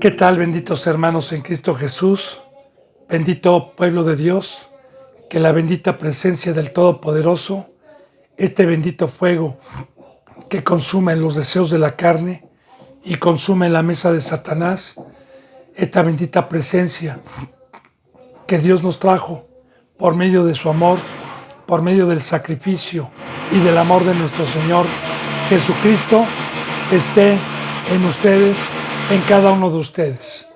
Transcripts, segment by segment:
¿Qué tal, benditos hermanos en Cristo Jesús? Bendito pueblo de Dios, que la bendita presencia del Todopoderoso, este bendito fuego que consume los deseos de la carne y consume la mesa de Satanás, esta bendita presencia que Dios nos trajo por medio de su amor, por medio del sacrificio y del amor de nuestro Señor Jesucristo, esté en ustedes, en cada uno de ustedes,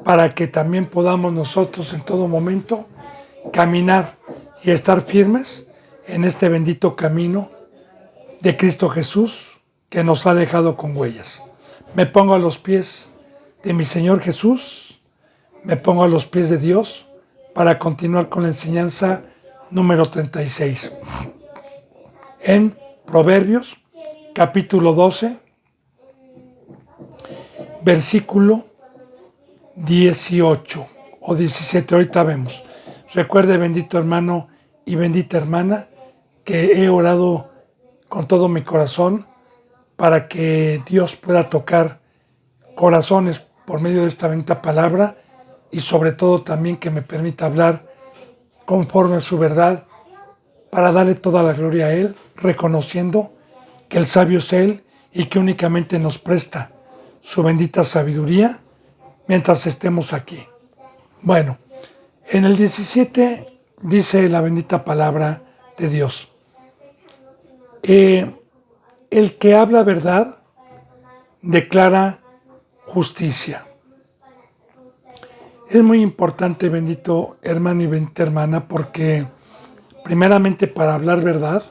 para que también podamos nosotros en todo momento caminar y estar firmes en este bendito camino de Cristo Jesús que nos ha dejado con huellas. Me pongo a los pies de mi Señor Jesús, me pongo a los pies de Dios para continuar con la enseñanza número 36. En Proverbios, capítulo 12, versículo 18 o 17, ahorita vemos. Recuerde, bendito hermano y bendita hermana, que he orado con todo mi corazón para que Dios pueda tocar corazones por medio de esta bendita palabra y sobre todo también que me permita hablar conforme a su verdad para darle toda la gloria a Él, reconociendo que el sabio es Él y que únicamente nos presta su bendita sabiduría mientras estemos aquí. Bueno, en el 17 dice la bendita palabra de Dios. El que habla verdad declara justicia. Es muy importante, bendito hermano y bendita hermana, porque primeramente para hablar verdad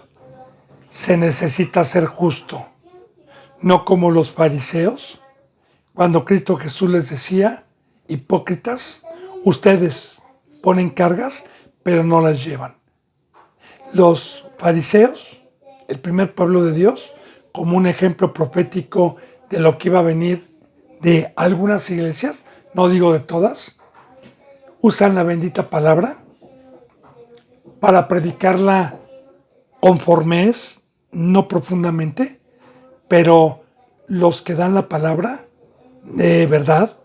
se necesita ser justo, no como los fariseos, cuando Cristo Jesús les decía: hipócritas, ustedes ponen cargas, pero no las llevan. Los fariseos, el primer pueblo de Dios, como un ejemplo profético de lo que iba a venir de algunas iglesias, no digo de todas, usan la bendita palabra para predicarla conforme es, no profundamente, pero los que dan la palabra de verdad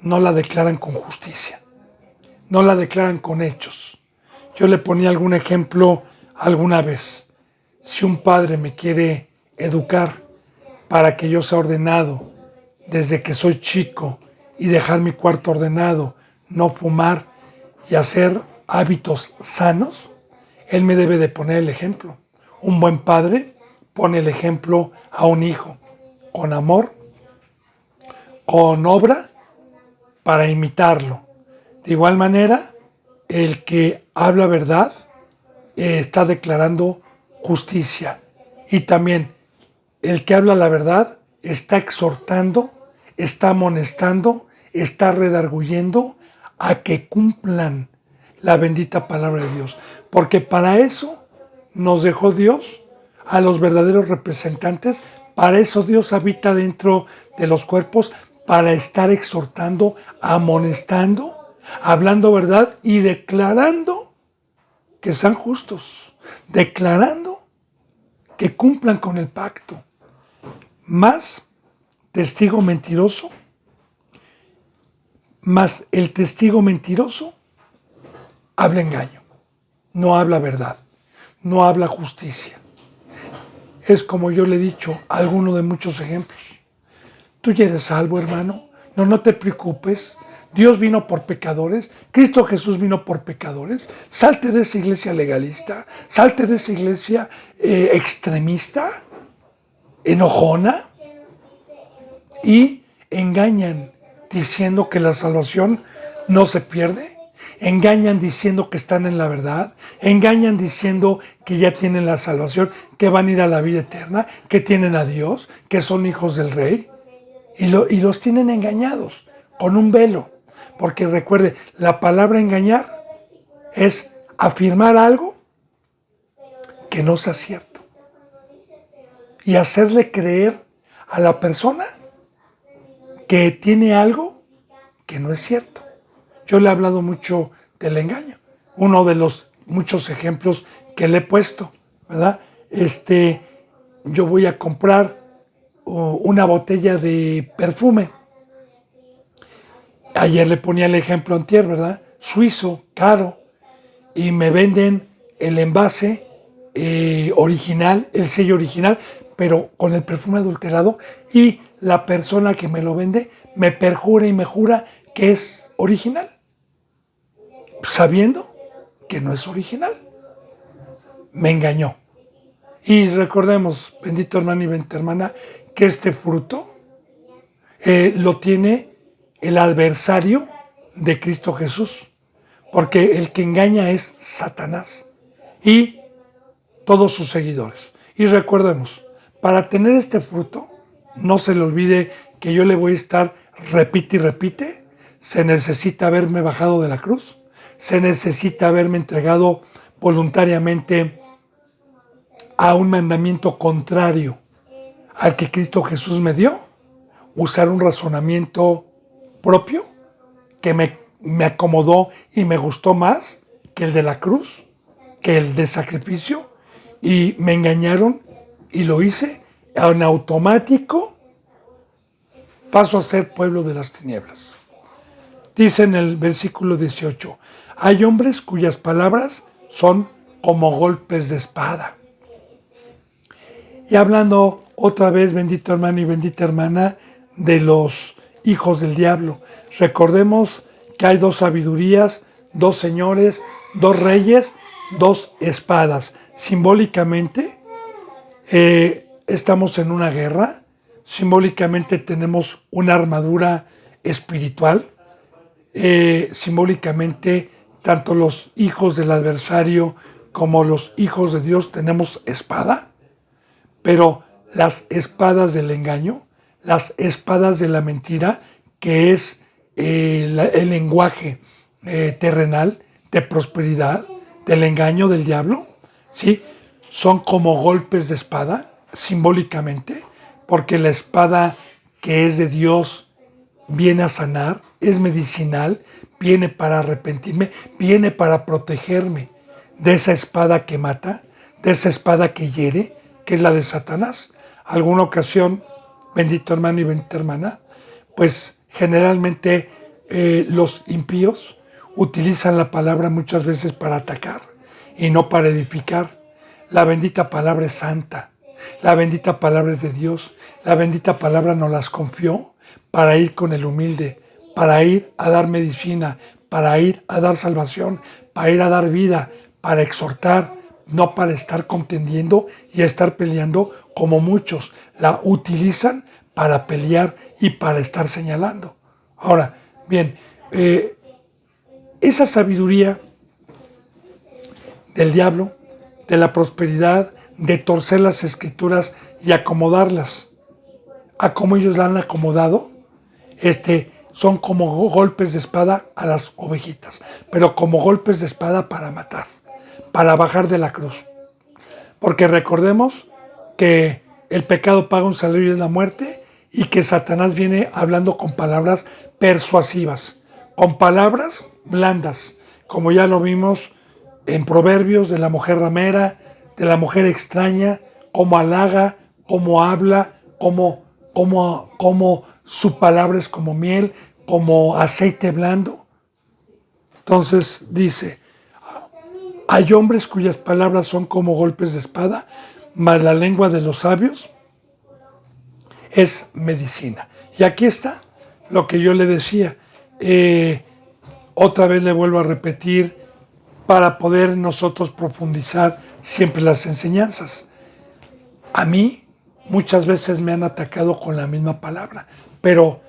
no la declaran con justicia, no la declaran con hechos. Yo le ponía algún ejemplo alguna vez. Si un padre me quiere educar para que yo sea ordenado desde que soy chico y dejar mi cuarto ordenado, no fumar y hacer hábitos sanos, él me debe de poner el ejemplo. Un buen padre pone el ejemplo a un hijo, con amor, con obra, para imitarlo. De igual manera, el que habla verdad está declarando justicia. Y también el que habla la verdad está exhortando, está amonestando, está redarguyendo a que cumplan la bendita palabra de Dios. Porque para eso nos dejó Dios a los verdaderos representantes. Para eso Dios habita dentro de los cuerpos, para estar exhortando, amonestando, hablando verdad y declarando que sean justos, declarando que cumplan con el pacto. Más testigo mentiroso, más el testigo mentiroso habla engaño, no habla verdad, no habla justicia. Es como yo le he dicho, alguno de muchos ejemplos. Tú ya eres salvo, hermano. No te preocupes. Dios vino por pecadores. Cristo Jesús vino por pecadores. Salte de esa iglesia legalista. Salte de esa iglesia extremista, enojona. Y engañan diciendo que la salvación no se pierde. Engañan diciendo que están en la verdad, engañan diciendo que ya tienen la salvación, que van a ir a la vida eterna, que tienen a Dios, que son hijos del Rey, y los tienen engañados con un velo. Porque recuerde, la palabra engañar es afirmar algo que no sea cierto y hacerle creer a la persona que tiene algo que no es cierto. Yo le he hablado mucho del engaño. Uno de los muchos ejemplos que le he puesto, ¿verdad? Yo voy a comprar una botella de perfume Ayer le ponía el ejemplo antier, ¿verdad? Suizo, caro, y me venden el envase original, el sello original, pero con el perfume adulterado, y la persona que me lo vende me perjura y me jura que es original, sabiendo que no es original. Me engañó. Y recordemos, bendito hermano y bendita hermana, que este fruto lo tiene el adversario de Cristo Jesús, porque el que engaña es Satanás y todos sus seguidores. Y recordemos, para tener este fruto, no se le olvide que yo le voy a estar repite y repite, se necesita haberme bajado de la cruz, se necesita haberme entregado voluntariamente a un mandamiento contrario al que Cristo Jesús me dio, usar un razonamiento propio que me acomodó y me gustó más que el de la cruz, que el de sacrificio, y me engañaron y lo hice en automático, paso a ser pueblo de las tinieblas. Dice en el versículo 18, hay hombres cuyas palabras son como golpes de espada. Y hablando otra vez, bendito hermano y bendita hermana, de los hijos del diablo. Recordemos que hay dos sabidurías, dos señores, dos reyes, dos espadas. Simbólicamente estamos en una guerra, simbólicamente tenemos una armadura espiritual, simbólicamente tanto los hijos del adversario como los hijos de Dios tenemos espada, pero las espadas del engaño, las espadas de la mentira, que es el lenguaje terrenal de prosperidad, del engaño del diablo, ¿sí? Son como golpes de espada, simbólicamente, porque la espada que es de Dios viene a sanar, es medicinal, viene para arrepentirme, viene para protegerme de esa espada que mata, de esa espada que hiere, que es la de Satanás. Alguna ocasión, bendito hermano y bendita hermana, pues generalmente los impíos utilizan la palabra muchas veces para atacar y no para edificar. La bendita palabra es santa, la bendita palabra es de Dios, la bendita palabra nos las confió para ir con el humilde, para ir a dar medicina, para ir a dar salvación, para ir a dar vida, para exhortar, no para estar contendiendo y estar peleando como muchos la utilizan para pelear y para estar señalando. Ahora, bien, esa sabiduría del diablo, de la prosperidad, de torcer las escrituras y acomodarlas a como ellos la han acomodado, son como golpes de espada a las ovejitas, pero como golpes de espada para matar, para bajar de la cruz. Porque recordemos que el pecado paga un salario de la muerte y que Satanás viene hablando con palabras persuasivas, con palabras blandas, como ya lo vimos en Proverbios, de la mujer ramera, de la mujer extraña, cómo halaga, cómo habla, cómo su palabra es como miel, como aceite blando. Entonces dice, hay hombres cuyas palabras son como golpes de espada, mas la lengua de los sabios es medicina. Y aquí está lo que yo le decía. Otra vez le vuelvo a repetir para poder nosotros profundizar siempre las enseñanzas. A mí muchas veces me han atacado con la misma palabra, pero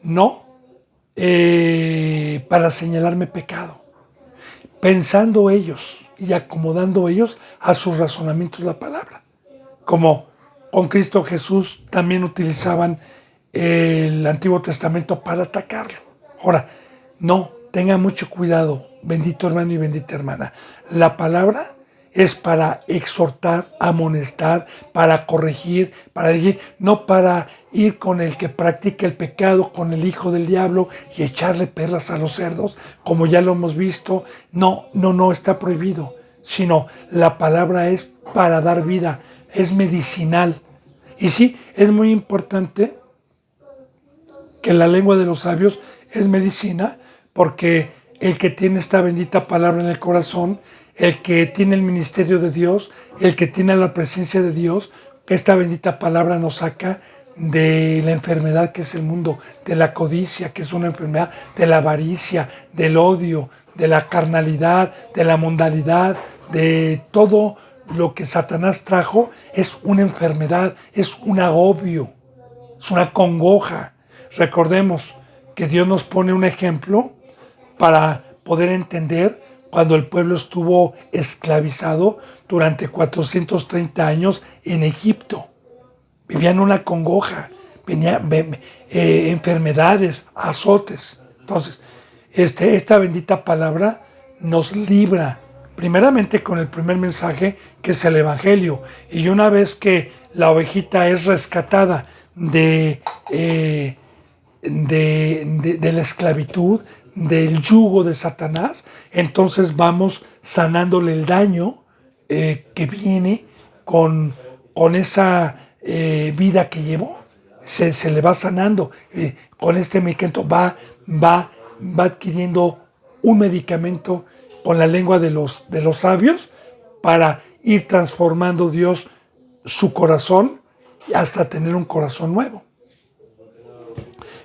no para señalarme pecado, pensando ellos y acomodando ellos a sus razonamientos la palabra. Como con Cristo Jesús también utilizaban el Antiguo Testamento para atacarlo. Ahora, no, tenga mucho cuidado, bendito hermano y bendita hermana. La palabra es para exhortar, amonestar, para corregir, para decir, no para ir con el que practica el pecado, con el hijo del diablo y echarle perlas a los cerdos, como ya lo hemos visto. No, está prohibido, sino la palabra es para dar vida, es medicinal. Y sí, es muy importante que la lengua de los sabios es medicina, porque el que tiene esta bendita palabra en el corazón, el que tiene el ministerio de Dios, el que tiene la presencia de Dios, esta bendita palabra nos saca de la enfermedad que es el mundo, de la codicia, que es una enfermedad, de la avaricia, del odio, de la carnalidad, de la mundanalidad, de todo lo que Satanás trajo. Es una enfermedad, es un agobio, es una congoja. Recordemos que Dios nos pone un ejemplo para poder entender cuando el pueblo estuvo esclavizado durante 430 años en Egipto. Vivían una congoja, enfermedades, azotes. Entonces, esta bendita palabra nos libra, primeramente con el primer mensaje, que es el Evangelio. Y una vez que la ovejita es rescatada de la esclavitud, del yugo de Satanás, entonces vamos sanándole el daño que viene con esa vida que llevó. Se le va sanando. Con este medicamento va adquiriendo un medicamento con la lengua de los sabios para ir transformando Dios su corazón hasta tener un corazón nuevo.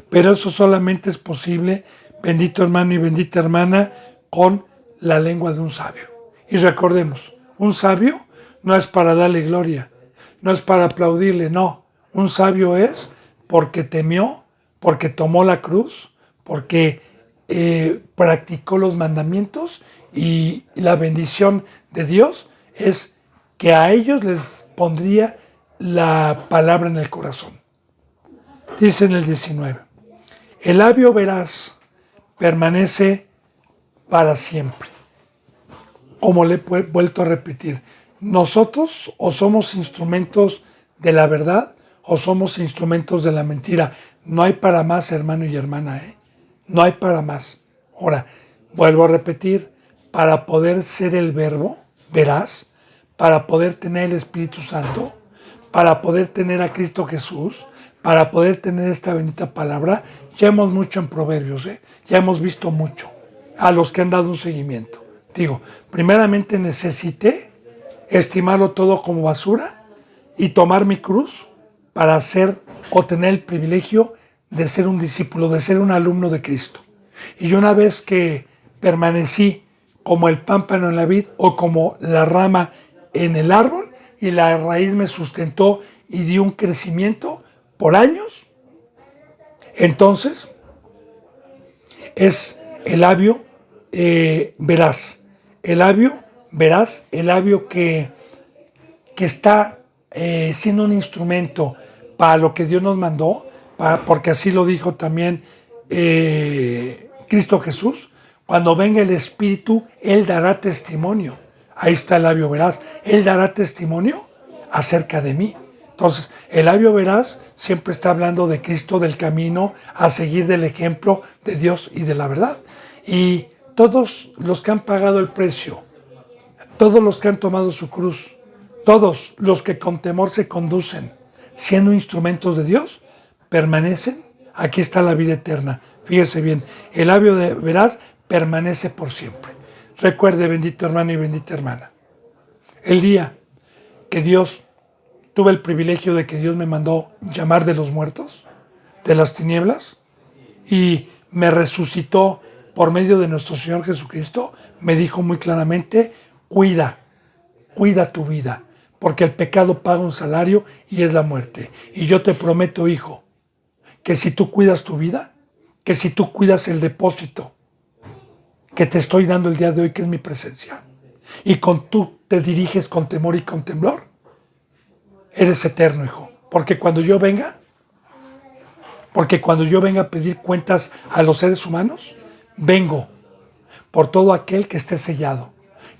Pero eso solamente es posible, bendito hermano y bendita hermana, con la lengua de un sabio. Y recordemos, un sabio no es para darle gloria, no es para aplaudirle, no. Un sabio es porque temió, porque tomó la cruz, porque practicó los mandamientos, y la bendición de Dios es que a ellos les pondría la palabra en el corazón. Dice en el 19, el labio veraz permanece para siempre. Como le he vuelto a repetir, nosotros o somos instrumentos de la verdad o somos instrumentos de la mentira. No hay para más, hermano y hermana, ¿eh? No hay para más. Ahora, vuelvo a repetir, para poder ser el verbo veraz, para poder tener el Espíritu Santo, para poder tener a Cristo Jesús, para poder tener esta bendita palabra, ya hemos mucho en Proverbios, ya hemos visto mucho a los que han dado un seguimiento. Digo, primeramente necesité estimarlo todo como basura y tomar mi cruz para hacer o tener el privilegio de ser un discípulo, de ser un alumno de Cristo. Y una vez que permanecí como el pámpano en la vid o como la rama en el árbol, y la raíz me sustentó y dio un crecimiento por años, entonces es el labio veraz. El labio veraz, el labio que está siendo un instrumento para lo que Dios nos mandó, porque así lo dijo también Cristo Jesús. Cuando venga el Espíritu, Él dará testimonio. Ahí está el labio veraz. Él dará testimonio acerca de mí. Entonces, el labio veraz siempre está hablando de Cristo, del camino a seguir, del ejemplo de Dios y de la verdad. Y todos los que han pagado el precio, todos los que han tomado su cruz, todos los que con temor se conducen, siendo instrumentos de Dios, permanecen. Aquí está la vida eterna. Fíjese bien, el labio veraz permanece por siempre. Recuerde, bendito hermano y bendita hermana, el día que tuve el privilegio de que Dios me mandó llamar de los muertos, de las tinieblas, y me resucitó por medio de nuestro Señor Jesucristo, me dijo muy claramente, cuida tu vida, porque el pecado paga un salario y es la muerte. Y yo te prometo, hijo, que si tú cuidas tu vida, que si tú cuidas el depósito que te estoy dando el día de hoy, que es mi presencia, y tú te diriges con temor y con temblor, eres eterno, hijo. Porque cuando yo venga a pedir cuentas a los seres humanos, vengo por todo aquel que esté sellado,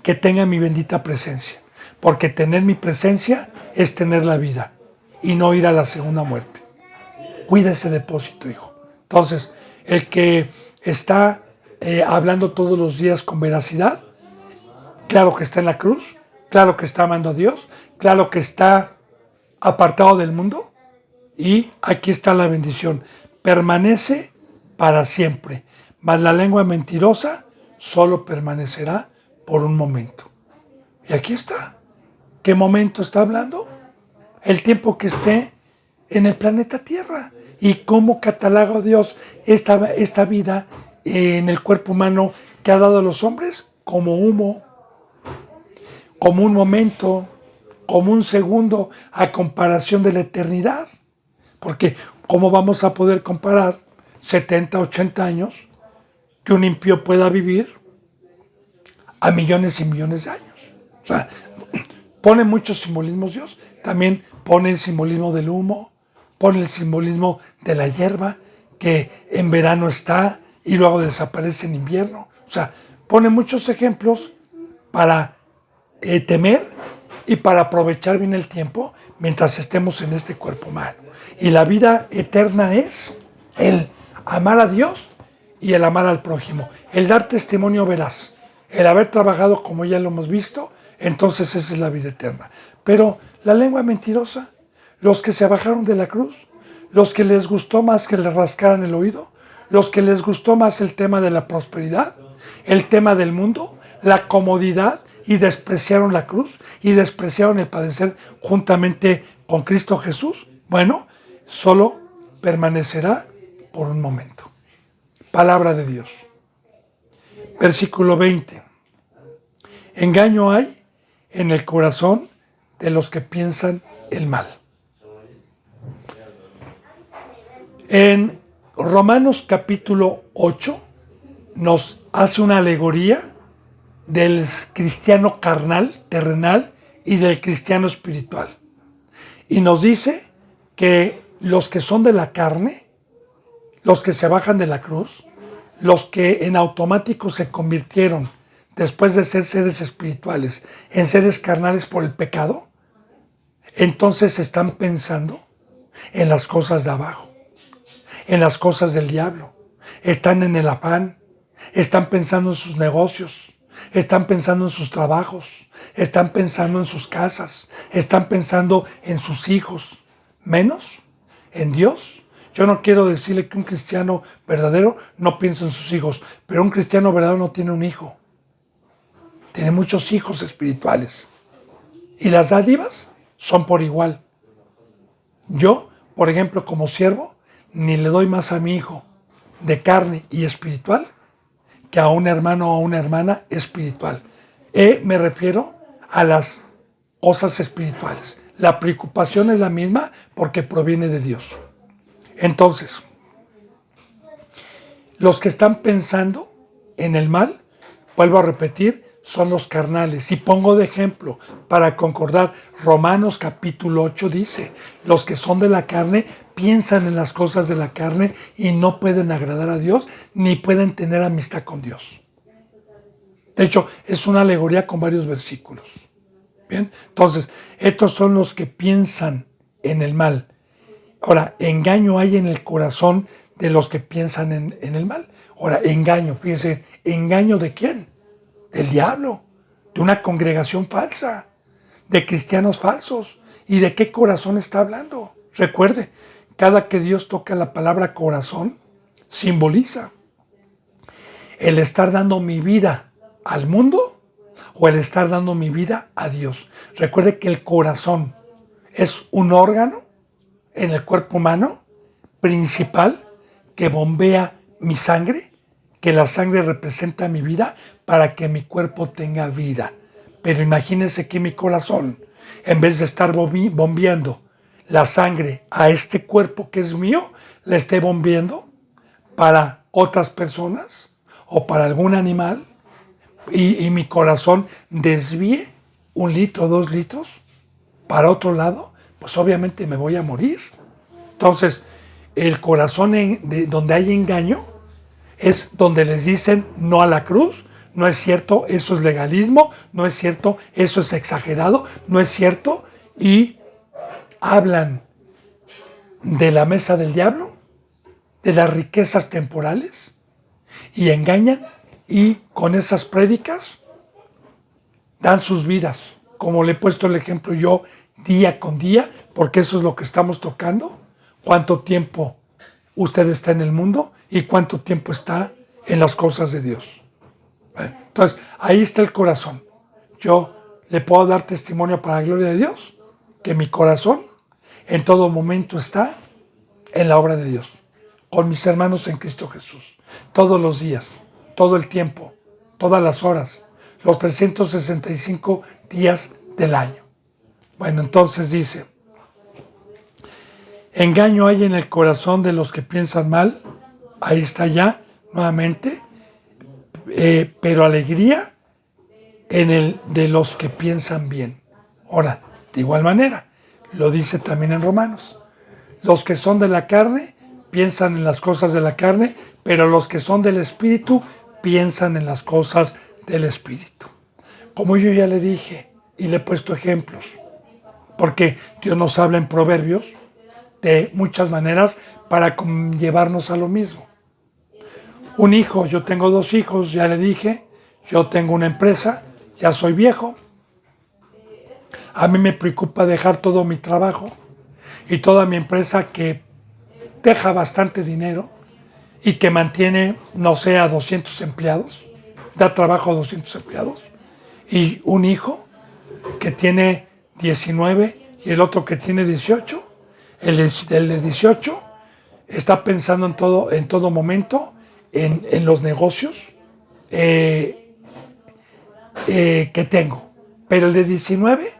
que tenga mi bendita presencia. Porque tener mi presencia es tener la vida y no ir a la segunda muerte. Cuida ese depósito, hijo. Entonces, el que está hablando todos los días con veracidad, claro que está en la cruz, claro que está amando a Dios, claro que está apartado del mundo, y aquí está la bendición. Permanece para siempre, mas la lengua mentirosa solo permanecerá por un momento. Y aquí está. ¿Qué momento está hablando? El tiempo que esté en el planeta Tierra. ¿Y cómo cataloga Dios esta vida en el cuerpo humano que ha dado a los hombres? Como humo, como un momento, como un segundo a comparación de la eternidad. Porque ¿cómo vamos a poder comparar 70, 80 años que un impío pueda vivir a millones y millones de años? O sea, pone muchos simbolismos Dios. También pone el simbolismo del humo, pone el simbolismo de la hierba, que en verano está y luego desaparece en invierno. O sea, pone muchos ejemplos para temer y para aprovechar bien el tiempo mientras estemos en este cuerpo humano. Y la vida eterna es el amar a Dios y el amar al prójimo, el dar testimonio veraz, el haber trabajado como ya lo hemos visto. Entonces esa es la vida eterna. Pero la lengua mentirosa, los que se bajaron de la cruz, los que les gustó más que les rascaran el oído, los que les gustó más el tema de la prosperidad, el tema del mundo, la comodidad, y despreciaron la cruz y despreciaron el padecer juntamente con Cristo Jesús, bueno, solo permanecerá por un momento. Palabra de Dios. Versículo 20. Engaño hay en el corazón de los que piensan el mal. En Romanos capítulo 8 nos hace una alegoría del cristiano carnal, terrenal, y del cristiano espiritual. Y nos dice que los que son de la carne, los que se bajan de la cruz, los que en automático se convirtieron, después de ser seres espirituales, en seres carnales por el pecado, entonces están pensando en las cosas de abajo, en las cosas del diablo. Están en el afán, están pensando en sus negocios, están pensando en sus trabajos, están pensando en sus casas, están pensando en sus hijos, menos en Dios. Yo no quiero decirle que un cristiano verdadero no piensa en sus hijos, pero un cristiano verdadero no tiene un hijo. Tiene muchos hijos espirituales. Y las dádivas son por igual. Yo, por ejemplo, como siervo, ni le doy más a mi hijo de carne y espiritual que a un hermano o a una hermana espiritual. Me refiero a las cosas espirituales. La preocupación es la misma porque proviene de Dios. Entonces, los que están pensando en el mal, vuelvo a repetir, son los carnales. Y pongo de ejemplo, para concordar, Romanos capítulo 8 dice, los que son de la carne piensan en las cosas de la carne y no pueden agradar a Dios, ni pueden tener amistad con Dios. De hecho, es una alegoría con varios versículos. Bien, entonces, estos son los que piensan en el mal. Ahora, engaño hay en el corazón de los que piensan en el mal. Ahora, engaño, fíjense, ¿engaño de quién? Del diablo, de una congregación falsa, de cristianos falsos. ¿Y de qué corazón está hablando? Recuerde, cada que Dios toca la palabra corazón, simboliza el estar dando mi vida al mundo o el estar dando mi vida a Dios. Recuerde que el corazón es un órgano en el cuerpo humano principal que bombea mi sangre, que la sangre representa mi vida para que mi cuerpo tenga vida. Pero imagínense que mi corazón, en vez de estar bombeando la sangre a este cuerpo que es mío, la esté bombeando para otras personas o para algún animal y mi corazón desvíe 1 litro, 2 litros para otro lado, pues obviamente me voy a morir. Entonces, el corazón donde hay engaño es donde les dicen no a la cruz, no es cierto, eso es legalismo, no es cierto, eso es exagerado, no es cierto, y hablan de la mesa del diablo, de las riquezas temporales, y engañan, y con esas prédicas dan sus vidas, como le he puesto el ejemplo yo día con día, porque eso es lo que estamos tocando. ¿Cuánto tiempo usted está en el mundo y cuánto tiempo está en las cosas de Dios. Bueno, entonces, ahí está el corazón. Yo le puedo dar testimonio para la gloria de Dios que mi corazón en todo momento está en la obra de Dios, con mis hermanos en Cristo Jesús, todos los días, todo el tiempo, todas las horas, los 365 días del año. Bueno, entonces dice, engaño hay en el corazón de los que piensan mal, ahí está ya, nuevamente, pero alegría en el de los que piensan bien. Ahora, de igual manera, lo dice también en Romanos, los que son de la carne piensan en las cosas de la carne, pero los que son del Espíritu piensan en las cosas del Espíritu. Como yo ya le dije y le he puesto ejemplos, porque Dios nos habla en Proverbios de muchas maneras para llevarnos a lo mismo. Un hijo, yo tengo 2 hijos, ya le dije, yo tengo una empresa, ya soy viejo. A mí me preocupa dejar todo mi trabajo y toda mi empresa que deja bastante dinero y que mantiene, no sé, a 200 empleados, da trabajo a 200 empleados, y un hijo que tiene 19 y el otro que tiene 18, el de 18 está pensando en todo momento en los negocios que tengo, pero el de 19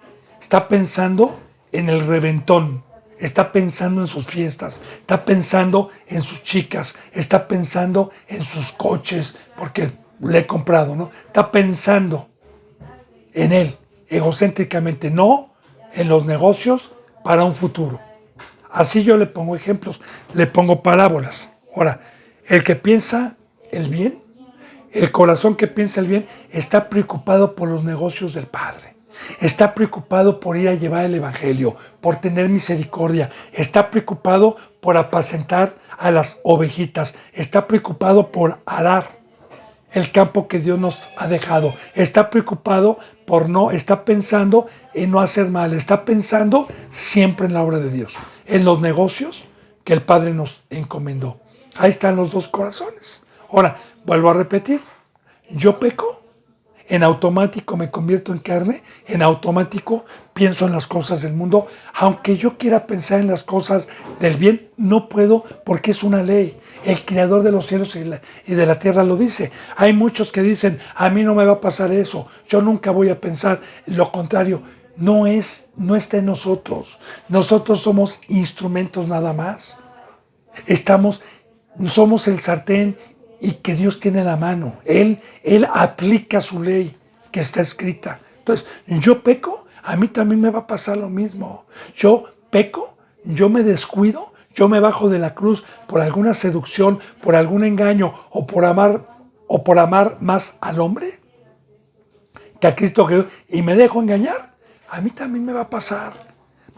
está pensando en el reventón, está pensando en sus fiestas, está pensando en sus chicas, está pensando en sus coches, porque le he comprado, ¿no? Está pensando en él, egocéntricamente, no en los negocios para un futuro. Así yo le pongo ejemplos, le pongo parábolas. Ahora, el que piensa el bien, el corazón que piensa el bien, está preocupado por los negocios del Padre. Está preocupado por ir a llevar el Evangelio, por tener misericordia. Está preocupado por apacentar a las ovejitas. Está preocupado por arar el campo que Dios nos ha dejado. Está preocupado está pensando en no hacer mal. Está pensando siempre en la obra de Dios, en los negocios que el Padre nos encomendó. Ahí están los 2 corazones. Ahora, vuelvo a repetir, yo peco, en automático me convierto en carne, en automático pienso en las cosas del mundo, aunque yo quiera pensar en las cosas del bien, no puedo porque es una ley. El creador de los cielos y de la tierra lo dice. Hay muchos que dicen, a mí no me va a pasar eso, yo nunca voy a pensar lo contrario. No está en nosotros. Nosotros somos instrumentos nada más. Somos el sartén y que Dios tiene en la mano. Él aplica su ley que está escrita. Entonces, yo peco, a mí también me va a pasar lo mismo. Yo peco, yo me descuido, yo me bajo de la cruz por alguna seducción, por algún engaño o por amar más al hombre que a Cristo Jesús y me dejo engañar. A mí también me va a pasar.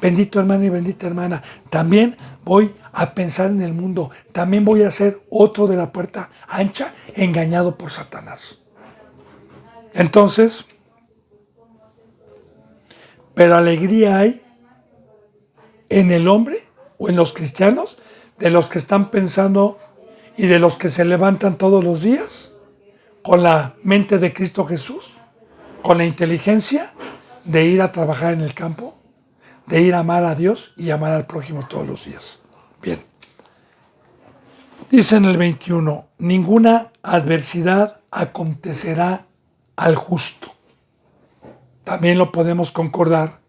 Bendito hermano y bendita hermana. También voy a pensar en el mundo. También voy a ser otro de la puerta ancha, engañado por Satanás. Entonces, pero alegría hay en el hombre o en los cristianos, de los que están pensando y de los que se levantan todos los días con la mente de Cristo Jesús, con la inteligencia de ir a trabajar en el campo, de ir a amar a Dios y amar al prójimo todos los días. Bien. Dice en el 21, ninguna adversidad acontecerá al justo. También lo podemos concordar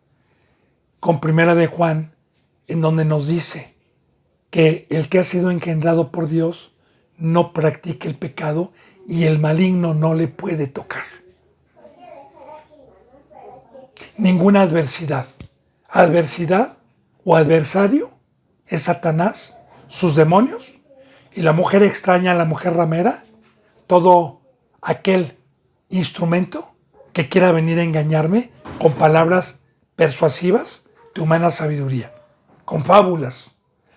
con Primera de Juan, en donde nos dice que el que ha sido engendrado por Dios no practica el pecado y el maligno no le puede tocar. Ninguna adversidad. Adversidad o adversario es Satanás, sus demonios, y la mujer extraña, la mujer ramera, todo aquel instrumento que quiera venir a engañarme con palabras persuasivas de humana sabiduría, con fábulas,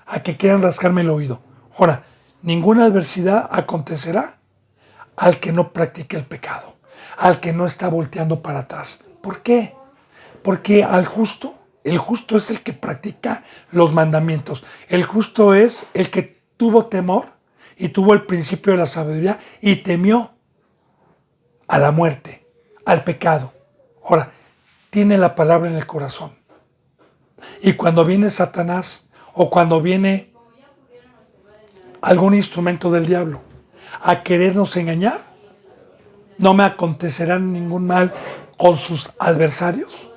a que quieran rascarme el oído. Ahora, ninguna adversidad acontecerá al que no practique el pecado, al que no está volteando para atrás. ¿Por qué? Porque el justo es el que practica los mandamientos. El justo es el que tuvo temor y tuvo el principio de la sabiduría y temió a la muerte, al pecado. Ahora, tiene la palabra en el corazón. Y cuando viene Satanás o cuando viene algún instrumento del diablo a querernos engañar, no me acontecerá ningún mal con sus adversarios,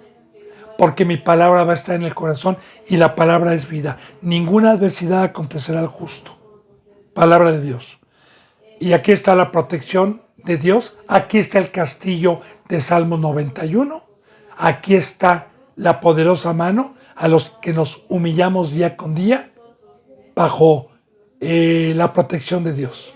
porque mi palabra va a estar en el corazón y la palabra es vida. Ninguna adversidad acontecerá al justo. Palabra de Dios. Y aquí está la protección de Dios. Aquí está el castillo de Salmo 91. Aquí está la poderosa mano a los que nos humillamos día con día bajo la protección de Dios.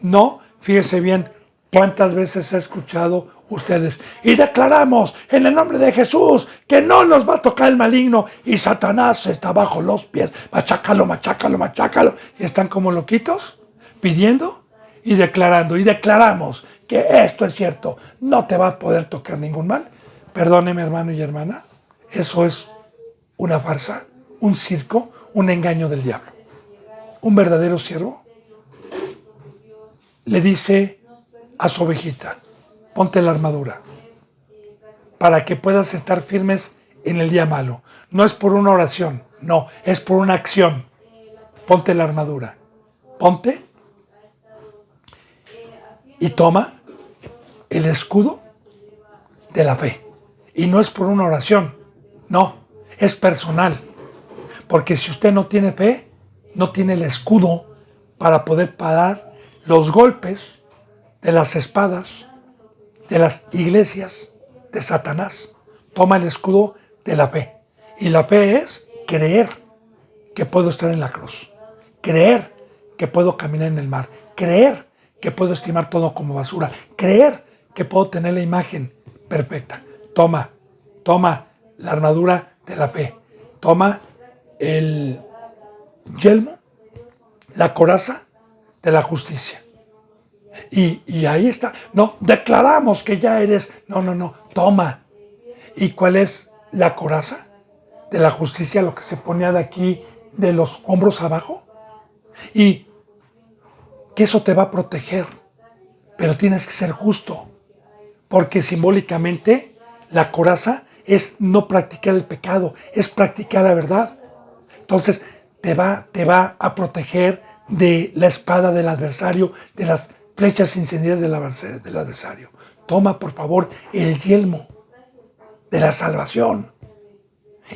No, fíjese bien, cuántas veces he escuchado ustedes y declaramos en el nombre de Jesús que no nos va a tocar el maligno y Satanás está bajo los pies, machácalo, machácalo, machácalo, y están como loquitos pidiendo y declarando, y declaramos que esto es cierto, no te va a poder tocar ningún mal. Perdóneme, hermano y hermana, eso es una farsa, un circo, un engaño del diablo. Un verdadero siervo le dice a su ovejita: ponte la armadura para que puedas estar firmes en el día malo. No es por una oración, no, es por una acción. Ponte la armadura, ponte y toma el escudo de la fe. Y no es por una oración, no, es personal. Porque si usted no tiene fe, no tiene el escudo para poder parar los golpes de las espadas, de las iglesias de Satanás. Toma el escudo de la fe. Y la fe es creer que puedo estar en la cruz. Creer que puedo caminar en el mar. Creer que puedo estimar todo como basura. Creer que puedo tener la imagen perfecta. Toma la armadura de la fe. Toma el yelmo, la coraza de la justicia. Y ahí está. No, declaramos que ya eres. No. Toma. ¿Y cuál es la coraza de la justicia? Lo que se ponía de aquí, de los hombros abajo. Y que eso te va a proteger. Pero tienes que ser justo. Porque simbólicamente la coraza es no practicar el pecado, es practicar la verdad. Entonces te va a proteger de la espada del adversario, de las flechas incendiarias del adversario. Toma, por favor, el yelmo de la salvación.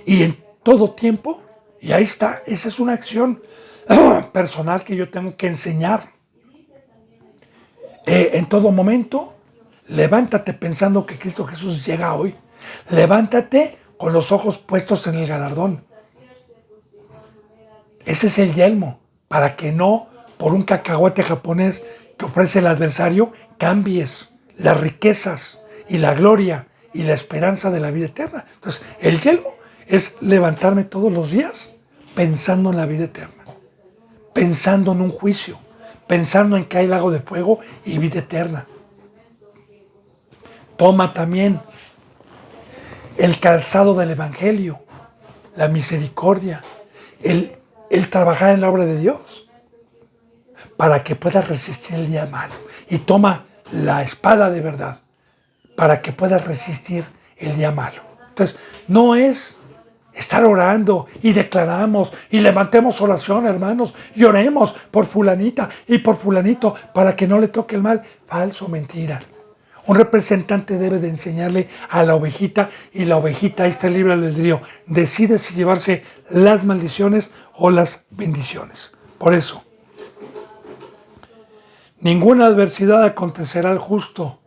Y en todo tiempo, y ahí está, esa es una acción personal que yo tengo que enseñar. En todo momento, levántate pensando que Cristo Jesús llega hoy. Levántate con los ojos puestos en el galardón. Ese es el yelmo, para que no, por un cacahuete japonés que ofrece el adversario, cambies las riquezas y la gloria y la esperanza de la vida eterna. Entonces, el yelmo es levantarme todos los días pensando en la vida eterna, pensando en un juicio, pensando en que hay lago de fuego y vida eterna. Toma también el calzado del evangelio, la misericordia, el trabajar en la obra de Dios, para que puedas resistir el día malo. Y toma la espada de verdad, para que puedas resistir el día malo. Entonces, no es estar orando y declaramos y levantemos oración, hermanos, y oremos por fulanita y por fulanito para que no le toque el mal. Falso, mentira. Un representante debe de enseñarle a la ovejita, y la ovejita, ahí está el libre albedrío, decide si llevarse las maldiciones o las bendiciones. Por eso, ninguna adversidad acontecerá al justo,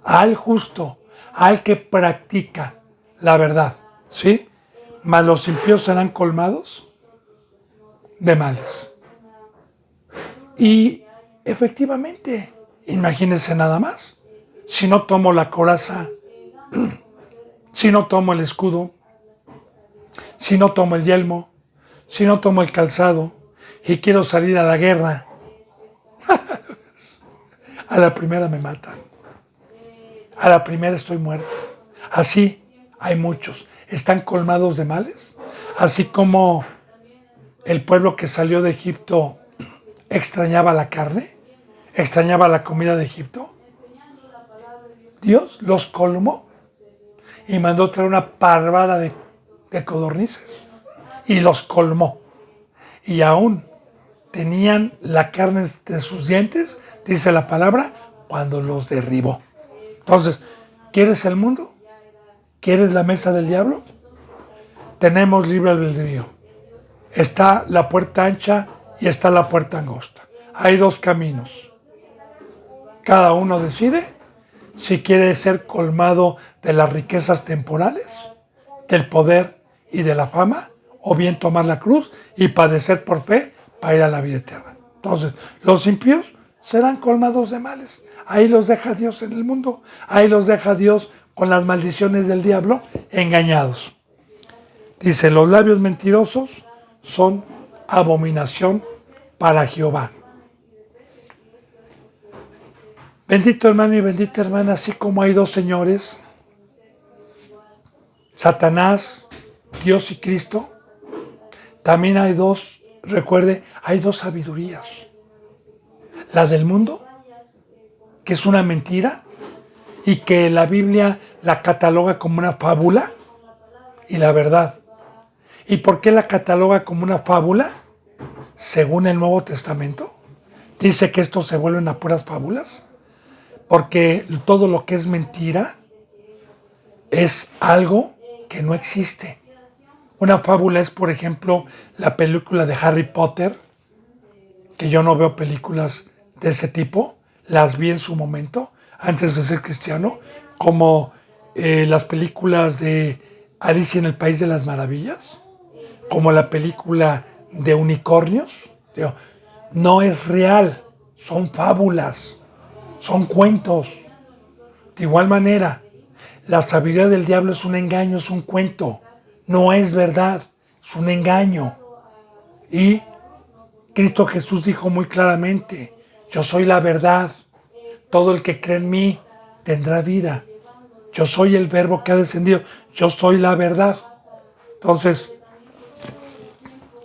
al que practica la verdad, ¿sí? Mas los impíos serán colmados de males. Y efectivamente, imagínense nada más. Si no tomo la coraza, si no tomo el escudo, si no tomo el yelmo, si no tomo el calzado y quiero salir a la guerra, a la primera me matan. A la primera estoy muerto. Así hay muchos. Están colmados de males. Así como el pueblo que salió de Egipto extrañaba la carne, extrañaba la comida de Egipto. Dios los colmó y mandó traer una parvada de codornices y los colmó. Y aún tenían la carne de sus dientes, dice la palabra, cuando los derribó. Entonces, ¿quieres el mundo? ¿Quieres la mesa del diablo? Tenemos libre albedrío. Está la puerta ancha y está la puerta angosta. Hay dos caminos. Cada uno decide si quiere ser colmado de las riquezas temporales, del poder y de la fama, o bien tomar la cruz y padecer por fe para ir a la vida eterna. Entonces, los impíos serán colmados de males. Ahí los deja Dios en el mundo. Ahí los deja Dios con las maldiciones del diablo, engañados. Dice, los labios mentirosos son abominación para Jehová. Bendito hermano y bendita hermana, así como hay dos señores, Satanás, Dios y Cristo, también hay dos, recuerde, hay dos sabidurías. La del mundo, que es una mentira y que la Biblia la cataloga como una fábula, y la verdad. ¿Y por qué la cataloga como una fábula? Según el Nuevo Testamento, dice que estos se vuelven a puras fábulas, porque todo lo que es mentira es algo que no existe. Una fábula es, por ejemplo, la película de Harry Potter, que yo no veo películas de ese tipo, las vi en su momento, antes de ser cristiano, como las películas de Alicia en el País de las Maravillas, como la película de unicornios. No es real, son fábulas, son cuentos. De igual manera, la sabiduría del diablo es un engaño, es un cuento, no es verdad, es un engaño. Y Cristo Jesús dijo muy claramente, yo soy la verdad, todo el que cree en mí tendrá vida. Yo soy el verbo que ha descendido, yo soy la verdad. Entonces,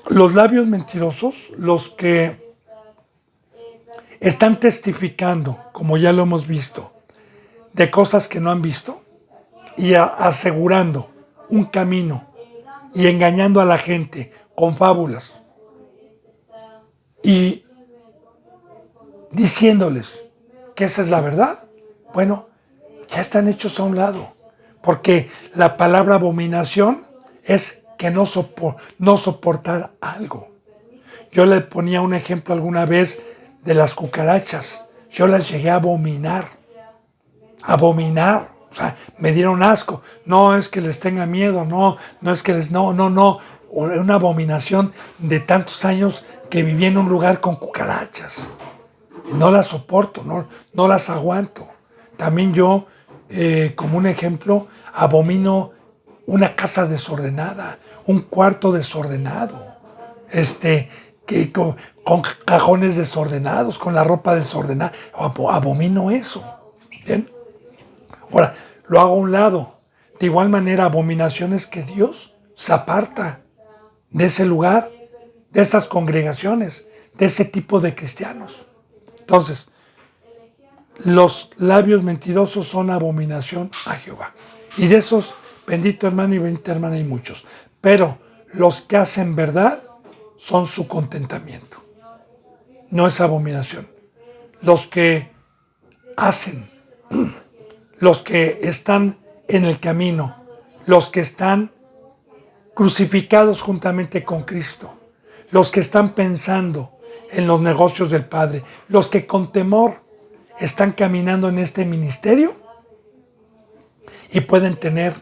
los labios mentirosos, los que están testificando, como ya lo hemos visto, de cosas que no han visto y asegurando un camino y engañando a la gente con fábulas y diciéndoles que esa es la verdad, bueno, ya están hechos a un lado, porque la palabra abominación es que no soportar algo. Yo le ponía un ejemplo alguna vez de las cucarachas. Yo las llegué a abominar. O sea, me dieron asco. No es que les tenga miedo, no es que les... No. Una abominación de tantos años que viví en un lugar con cucarachas. No las soporto, no las aguanto. También yo, como un ejemplo, abomino una casa desordenada, un cuarto desordenado, que con cajones desordenados, con la ropa desordenada. Abomino eso. ¿Bien? Ahora, lo hago a un lado. De igual manera, abominaciones que Dios se aparta de ese lugar, de esas congregaciones, de ese tipo de cristianos. Entonces, los labios mentirosos son abominación a Jehová. Y de esos, bendito hermano y bendita hermana, hay muchos. Pero los que hacen verdad son su contentamiento. No es abominación. Los que hacen, los que están en el camino, los que están crucificados juntamente con Cristo, los que están pensando en los negocios del Padre, los que con temor están caminando en este ministerio y pueden tener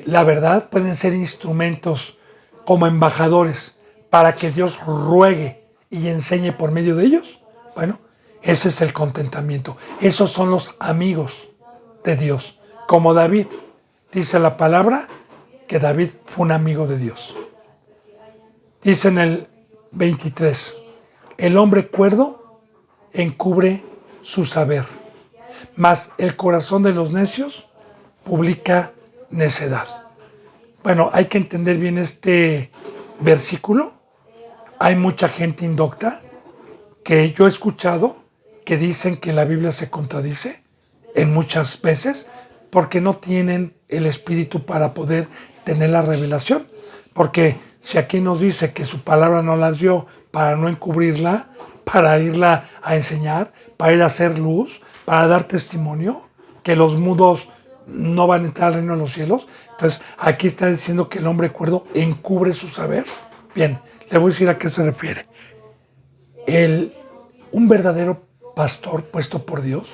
la verdad, pueden ser instrumentos como embajadores para que Dios ruegue y enseñe por medio de ellos. Bueno, ese es el contentamiento. Esos son los amigos de Dios. Como David, dice la palabra que David fue un amigo de Dios. Dice en el 23, el hombre cuerdo encubre su saber, mas el corazón de los necios publica necedad. Bueno, hay que entender bien este versículo. hay mucha gente indocta que yo he escuchado que dicen que la Biblia se contradice en muchas veces porque no tienen el espíritu para poder tener la revelación. Porque si aquí nos dice que su palabra no las dio para no encubrirla, para irla a enseñar, para ir a hacer luz, para dar testimonio, que los mudos no van a entrar al reino de los cielos. Entonces aquí está diciendo que el hombre cuerdo encubre su saber. Bien, le voy a decir a qué se refiere. Un verdadero pastor puesto por Dios,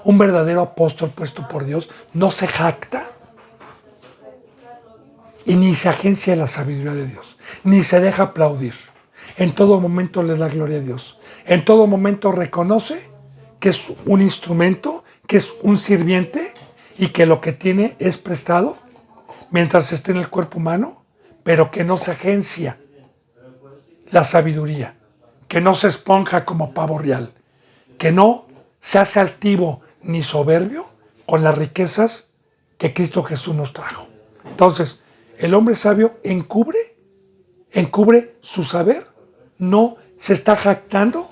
un verdadero apóstol puesto por Dios, no se jacta y ni se agencia de la sabiduría de Dios, ni se deja aplaudir. En todo momento le da gloria a Dios. En todo momento reconoce que es un instrumento, que es un sirviente y que lo que tiene es prestado mientras esté en el cuerpo humano, pero que no se agencia la sabiduría, que no se esponja como pavo real, que no se hace altivo ni soberbio con las riquezas que Cristo Jesús nos trajo. Entonces, el hombre sabio encubre su saber, no se está jactando,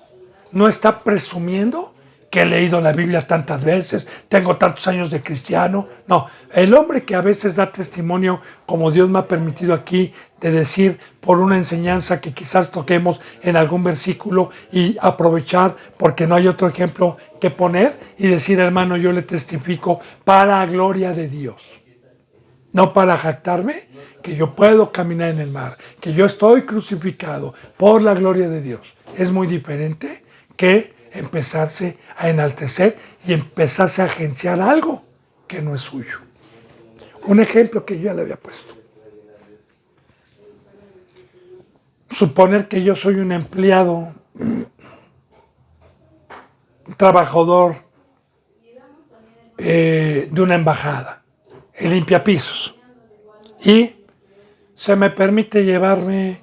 no está presumiendo que he leído la Biblia tantas veces, tengo tantos años de cristiano. No, el hombre que a veces da testimonio, como Dios me ha permitido aquí, de decir por una enseñanza que quizás toquemos en algún versículo y aprovechar porque no hay otro ejemplo que poner y decir, hermano, yo le testifico para gloria de Dios. No para jactarme que yo puedo caminar en el mar, que yo estoy crucificado por la gloria de Dios. Es muy diferente que empezarse a enaltecer y empezarse a agenciar algo que no es suyo. Un ejemplo que yo ya le había puesto. Suponer que yo soy un empleado, un trabajador de una embajada, el limpiapisos, y se me permite llevarme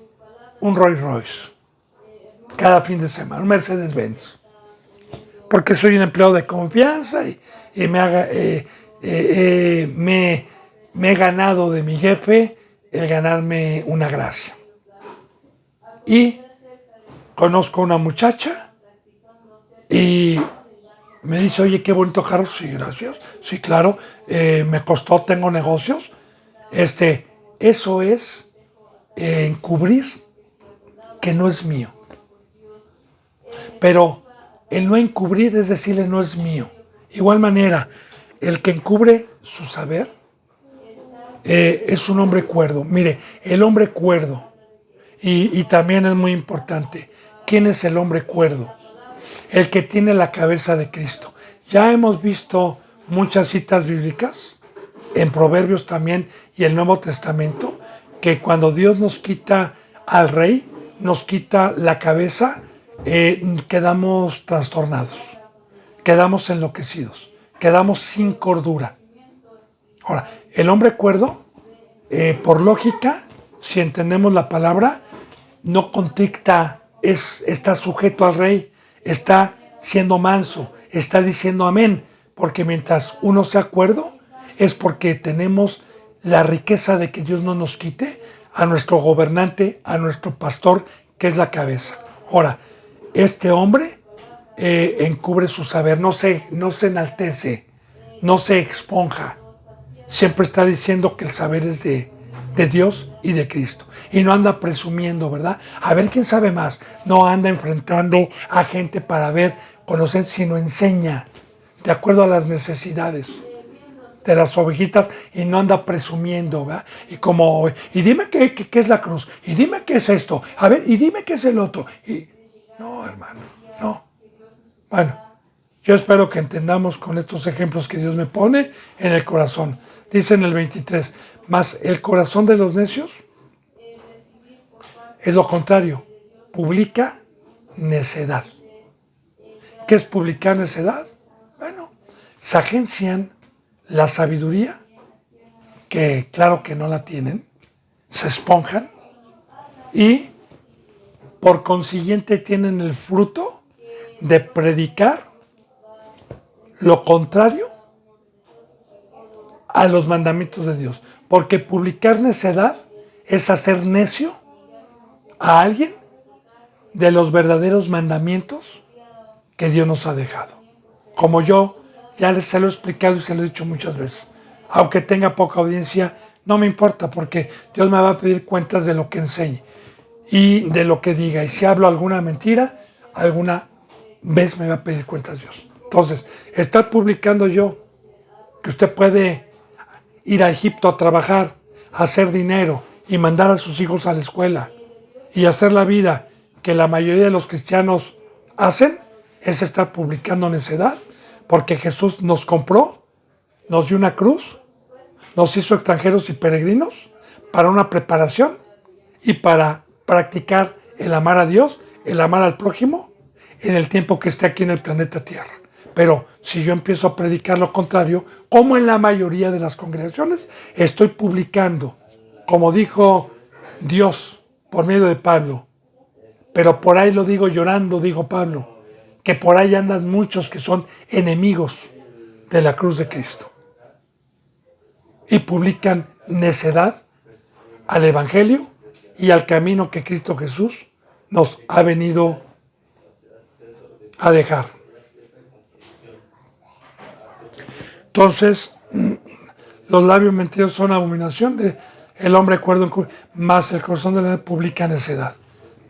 un Rolls Royce cada fin de semana, un Mercedes-Benz, porque soy un empleado de confianza y me he ganado de mi jefe el ganarme una gracia. Y conozco a una muchacha y me dice, oye, qué bonito carro. Sí, gracias. Sí, claro, me costó, tengo negocios. Eso es encubrir que no es mío. Pero el no encubrir es decirle no es mío. Igual manera, el que encubre su saber es un hombre cuerdo. Mire, el hombre cuerdo, y también es muy importante, ¿quién es el hombre cuerdo? El que tiene la cabeza de Cristo. Ya hemos visto muchas citas bíblicas, en Proverbios también y el Nuevo Testamento, que cuando Dios nos quita al rey, nos quita la cabeza, quedamos trastornados, quedamos enloquecidos, quedamos sin cordura. Ahora, el hombre cuerdo, por lógica, si entendemos la palabra, no contricta, está sujeto al rey, está siendo manso, está diciendo amén, porque mientras uno sea cuerdo, es porque tenemos la riqueza de que Dios no nos quite a nuestro gobernante, a nuestro pastor, que es la cabeza. Ahora, este hombre encubre su saber, no se enaltece, no se exponja. Siempre está diciendo que el saber es de Dios y de Cristo. Y no anda presumiendo, ¿verdad? A ver quién sabe más. No anda enfrentando a gente para ver, conocer, sino enseña de acuerdo a las necesidades de las ovejitas y no anda presumiendo, ¿verdad? Y dime qué es la cruz, y dime qué es esto, a ver, y dime qué es el otro. No, hermano, no. Bueno, yo espero que entendamos con estos ejemplos que Dios me pone en el corazón. Dice en el 23, mas el corazón de los necios es lo contrario, publica necedad. ¿Qué es publicar necedad? Bueno, se agencian la sabiduría, que claro que no la tienen, se esponjan y por consiguiente tienen el fruto de predicar lo contrario a los mandamientos de Dios. Porque publicar necedad es hacer necio a alguien de los verdaderos mandamientos que Dios nos ha dejado. Como yo ya se lo he explicado y se lo he dicho muchas veces. Aunque tenga poca audiencia, no me importa porque Dios me va a pedir cuentas de lo que enseñe y de lo que diga. Y si hablo alguna mentira, alguna vez me va a pedir cuentas Dios. Entonces, estar publicando yo que usted puede ir a Egipto a trabajar, a hacer dinero y mandar a sus hijos a la escuela y hacer la vida que la mayoría de los cristianos hacen, es estar publicando necedad, porque Jesús nos compró, nos dio una cruz, nos hizo extranjeros y peregrinos para una preparación y para practicar el amar a Dios, el amar al prójimo en el tiempo que esté aquí en el planeta Tierra. Pero si yo empiezo a predicar lo contrario, como en la mayoría de las congregaciones, estoy publicando, como dijo Dios por medio de Pablo, pero por ahí lo digo llorando, dijo Pablo, que por ahí andan muchos que son enemigos de la cruz de Cristo y publican necedad al Evangelio y al camino que Cristo Jesús nos ha venido a dejar. Entonces, los labios mentirosos son abominación de el hombre cuerdo, más el corazón de la publica necedad.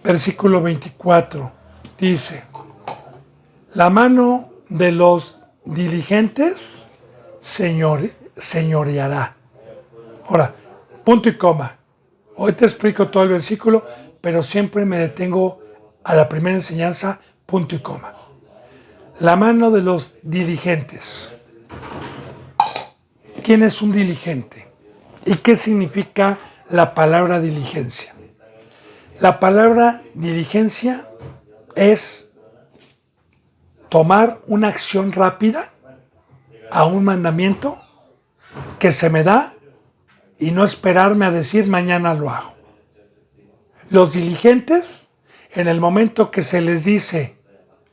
Versículo 24 dice: la mano de los diligentes señoreará. Ahora, punto y coma. Hoy te explico todo el versículo, pero siempre me detengo a la primera enseñanza, punto y coma. La mano de los diligentes. ¿Quién es un diligente? ¿Y qué significa la palabra diligencia? La palabra diligencia es tomar una acción rápida a un mandamiento que se me da y no esperarme a decir mañana lo hago. Los diligentes, en el momento que se les dice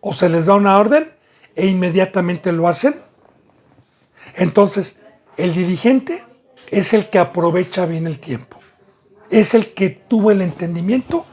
o se les da una orden e inmediatamente lo hacen, entonces el diligente es el que aprovecha bien el tiempo. Es el que tuvo el entendimiento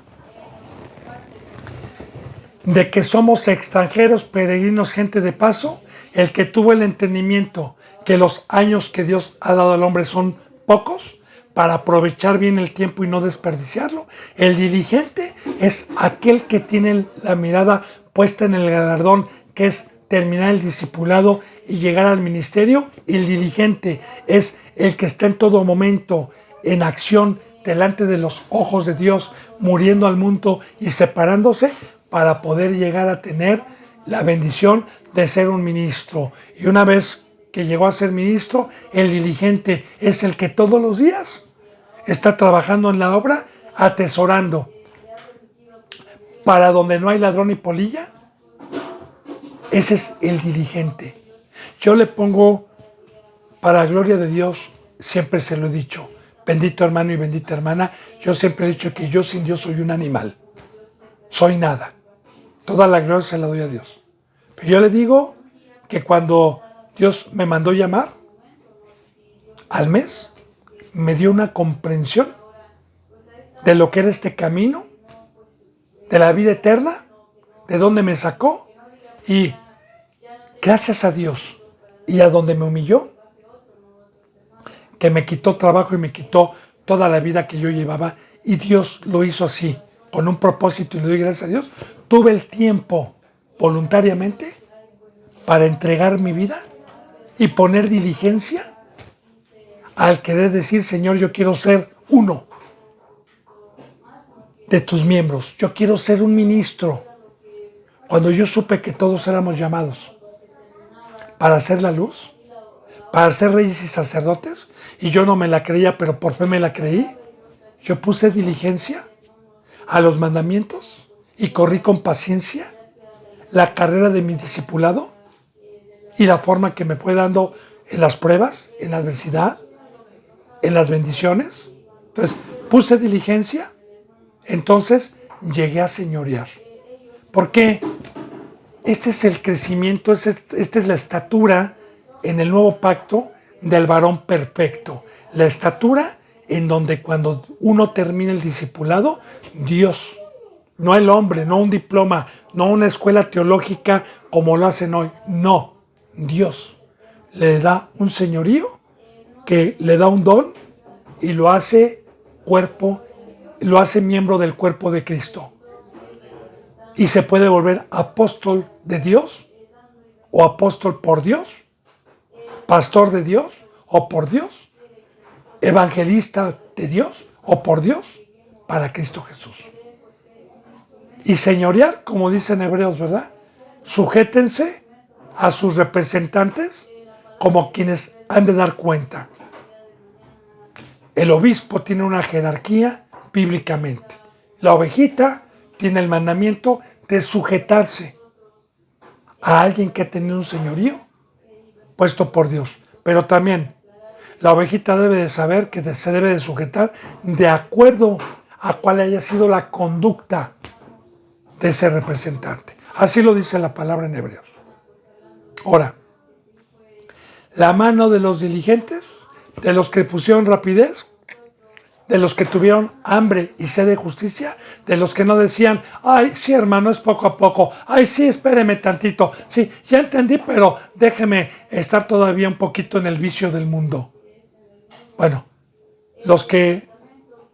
de que somos extranjeros, peregrinos, gente de paso, el que tuvo el entendimiento que los años que Dios ha dado al hombre son pocos, para aprovechar bien el tiempo y no desperdiciarlo. El diligente es aquel que tiene la mirada puesta en el galardón, que es terminar el discipulado y llegar al ministerio. El diligente es el que está en todo momento en acción delante de los ojos de Dios, muriendo al mundo y separándose para poder llegar a tener la bendición de ser un ministro. Y una vez que llegó a ser ministro, el diligente es el que todos los días está trabajando en la obra, atesorando. Para donde no hay ladrón y polilla, ese es el diligente. Yo le pongo, para gloria de Dios, siempre se lo he dicho, bendito hermano y bendita hermana, yo siempre he dicho que yo sin Dios soy un animal, soy nada. Toda la gloria se la doy a Dios. Pero yo le digo que cuando Dios me mandó llamar, al mes, me dio una comprensión de lo que era este camino, de la vida eterna, de dónde me sacó, y gracias a Dios y a donde me humilló, que me quitó trabajo y me quitó toda la vida que yo llevaba, y Dios lo hizo así, con un propósito, y le doy gracias a Dios. Tuve el tiempo voluntariamente para entregar mi vida y poner diligencia al querer decir: Señor, yo quiero ser uno de tus miembros, yo quiero ser un ministro. Cuando yo supe que todos éramos llamados para hacer la luz, para ser reyes y sacerdotes, y yo no me la creía, pero por fe me la creí, yo puse diligencia a los mandamientos y corrí con paciencia la carrera de mi discipulado y la forma que me fue dando en las pruebas, en la adversidad, en las bendiciones. Entonces, puse diligencia, entonces llegué a señorear. Porque este es el crecimiento, esta es la estatura en el nuevo pacto del varón perfecto. La estatura en donde cuando uno termina el discipulado, Dios No el hombre, no un diploma, no una escuela teológica como lo hacen hoy. No, Dios le da un señorío, que le da un don y lo hace cuerpo, lo hace miembro del cuerpo de Cristo. Y se puede volver apóstol de Dios o apóstol por Dios, pastor de Dios o por Dios, evangelista de Dios o por Dios, para Cristo Jesús. Y señorear, como dicen Hebreos, ¿verdad? Sujétense a sus representantes como quienes han de dar cuenta. El obispo tiene una jerarquía bíblicamente. La ovejita tiene el mandamiento de sujetarse a alguien que ha tenido un señorío puesto por Dios. Pero también la ovejita debe de saber que se debe de sujetar de acuerdo a cuál haya sido la conducta de ese representante. Así lo dice la palabra en Hebreos. Ahora, la mano de los diligentes, de los que pusieron rapidez, de los que tuvieron hambre y sed de justicia, de los que no decían, ay, sí, hermano, es poco a poco, ay, sí, espéreme tantito, sí, ya entendí, pero déjeme estar todavía un poquito en el vicio del mundo. Bueno, los que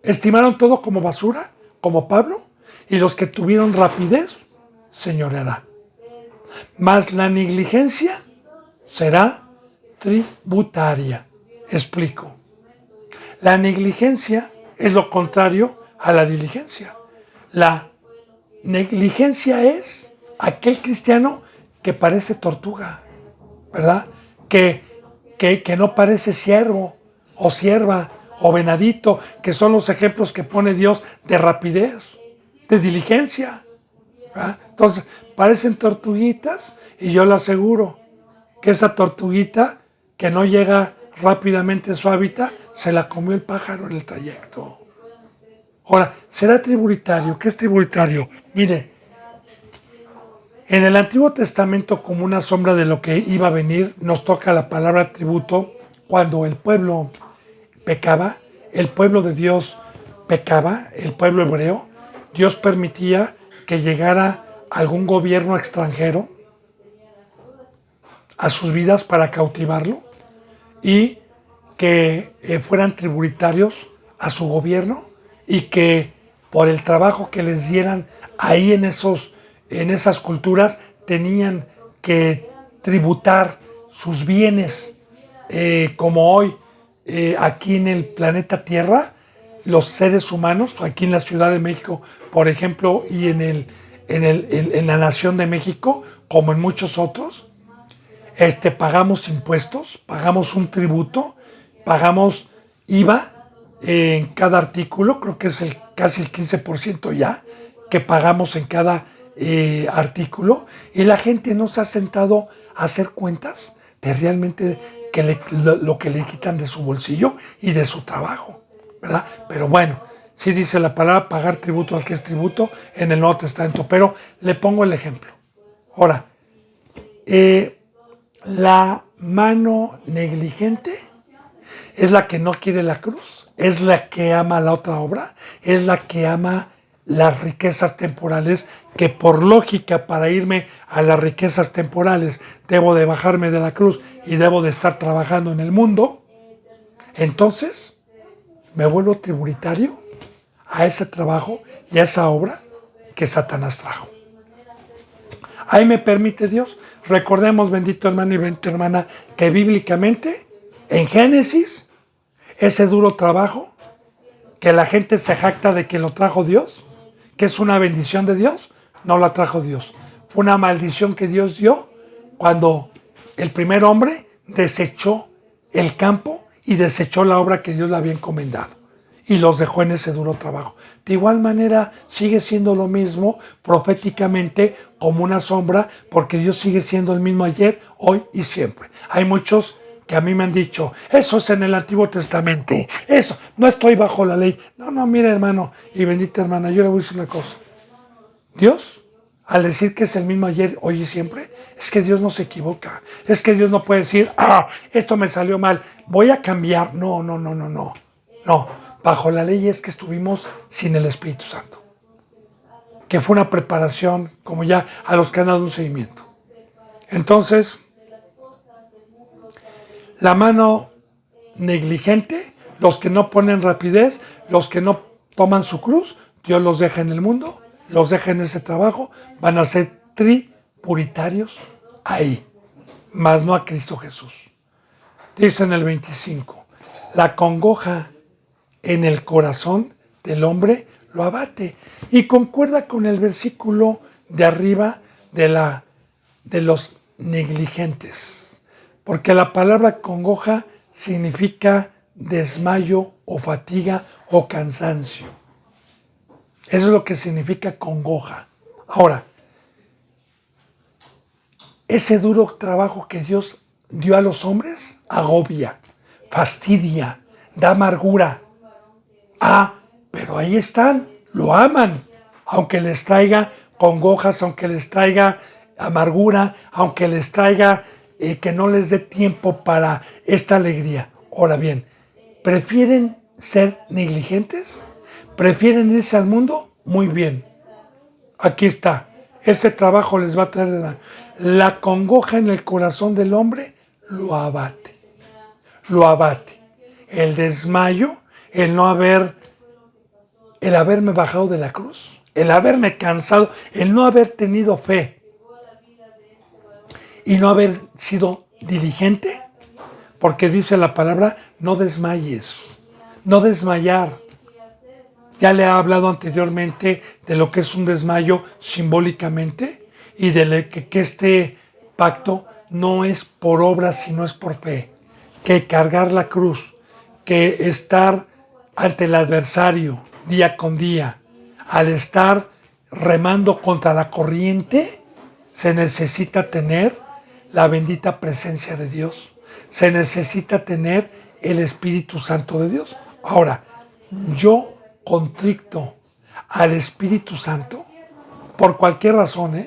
estimaron todo como basura, como Pablo, y los que tuvieron rapidez, señoreará. Mas la negligencia será tributaria. Explico. La negligencia es lo contrario a la diligencia. La negligencia es aquel cristiano que parece tortuga, ¿verdad? Que no parece siervo o sierva o venadito, que son los ejemplos que pone Dios de rapidez, de diligencia, ¿verdad? Entonces, parecen tortuguitas y yo le aseguro que esa tortuguita que no llega rápidamente a su hábitat, se la comió el pájaro en el trayecto. Ahora, ¿será tributario? ¿Qué es tributario? Mire, en el Antiguo Testamento, como una sombra de lo que iba a venir, nos toca la palabra tributo cuando el pueblo pecaba, el pueblo de Dios pecaba, el pueblo hebreo. Dios permitía que llegara algún gobierno extranjero a sus vidas para cautivarlo y que fueran tributarios a su gobierno y que por el trabajo que les dieran ahí en esas culturas tenían que tributar sus bienes, como hoy aquí en el planeta Tierra, los seres humanos, aquí en la Ciudad de México, por ejemplo, y en la Nación de México, como en muchos otros, pagamos impuestos, pagamos un tributo, pagamos IVA en cada artículo, creo que es casi el 15% ya, que pagamos en cada artículo, y la gente no se ha sentado a hacer cuentas de realmente lo que le quitan de su bolsillo y de su trabajo, ¿verdad? Pero bueno, sí dice la palabra pagar tributo al que es tributo en el Nuevo Testamento, pero le pongo el ejemplo. Ahora, la mano negligente es la que no quiere la cruz, es la que ama la otra obra, es la que ama las riquezas temporales, que por lógica, para irme a las riquezas temporales, debo de bajarme de la cruz y debo de estar trabajando en el mundo. Entonces, me vuelvo tributario a ese trabajo y a esa obra que Satanás trajo. Ahí me permite Dios. Recordemos, bendito hermano y bendita hermana, que bíblicamente, en Génesis, ese duro trabajo, que la gente se jacta de que lo trajo Dios, que es una bendición de Dios, no la trajo Dios. Fue una maldición que Dios dio cuando el primer hombre desechó el campo y desechó la obra que Dios le había encomendado y los dejó en ese duro trabajo. De igual manera, sigue siendo lo mismo proféticamente como una sombra, porque Dios sigue siendo el mismo ayer, hoy y siempre. Hay muchos que a mí me han dicho, eso es en el Antiguo Testamento, eso, no estoy bajo la ley. No, mire hermano y bendita hermana, yo le voy a decir una cosa. Dios, al decir que es el mismo ayer, hoy y siempre, es que Dios no se equivoca. Es que Dios no puede decir, esto me salió mal, voy a cambiar. No. No, bajo la ley es que estuvimos sin el Espíritu Santo. que fue una preparación, como ya a los que han dado un seguimiento. Entonces, la mano negligente, los que no ponen rapidez, los que no toman su cruz, Dios los deja en el mundo, los deja en ese trabajo, van a ser tripuritarios ahí, mas no a Cristo Jesús. Dice en el 25, la congoja en el corazón del hombre lo abate. Y concuerda con el versículo de arriba de los negligentes. Porque la palabra congoja significa desmayo o fatiga o cansancio. Eso es lo que significa congoja. Ahora, ese duro trabajo que Dios dio a los hombres agobia, fastidia, da amargura. Pero ahí están, lo aman, aunque les traiga congojas, aunque les traiga amargura, aunque les traiga que no les dé tiempo para esta alegría. Ahora bien, ¿prefieren ser negligentes? ¿Prefieren irse al mundo? Muy bien. Aquí está. Ese trabajo les va a traer de mal. La congoja en el corazón del hombre lo abate. Lo abate. El desmayo, el haberme bajado de la cruz, el haberme cansado, el no haber tenido fe y no haber sido diligente, porque dice la palabra, no desmayes, no desmayar. Ya le he hablado anteriormente de lo que es un desmayo simbólicamente y de que este pacto no es por obras, sino es por fe. Que cargar la cruz, que estar ante el adversario día con día, al estar remando contra la corriente, se necesita tener la bendita presencia de Dios. Se necesita tener el Espíritu Santo de Dios. Ahora, yo contricto al Espíritu Santo, por cualquier razón,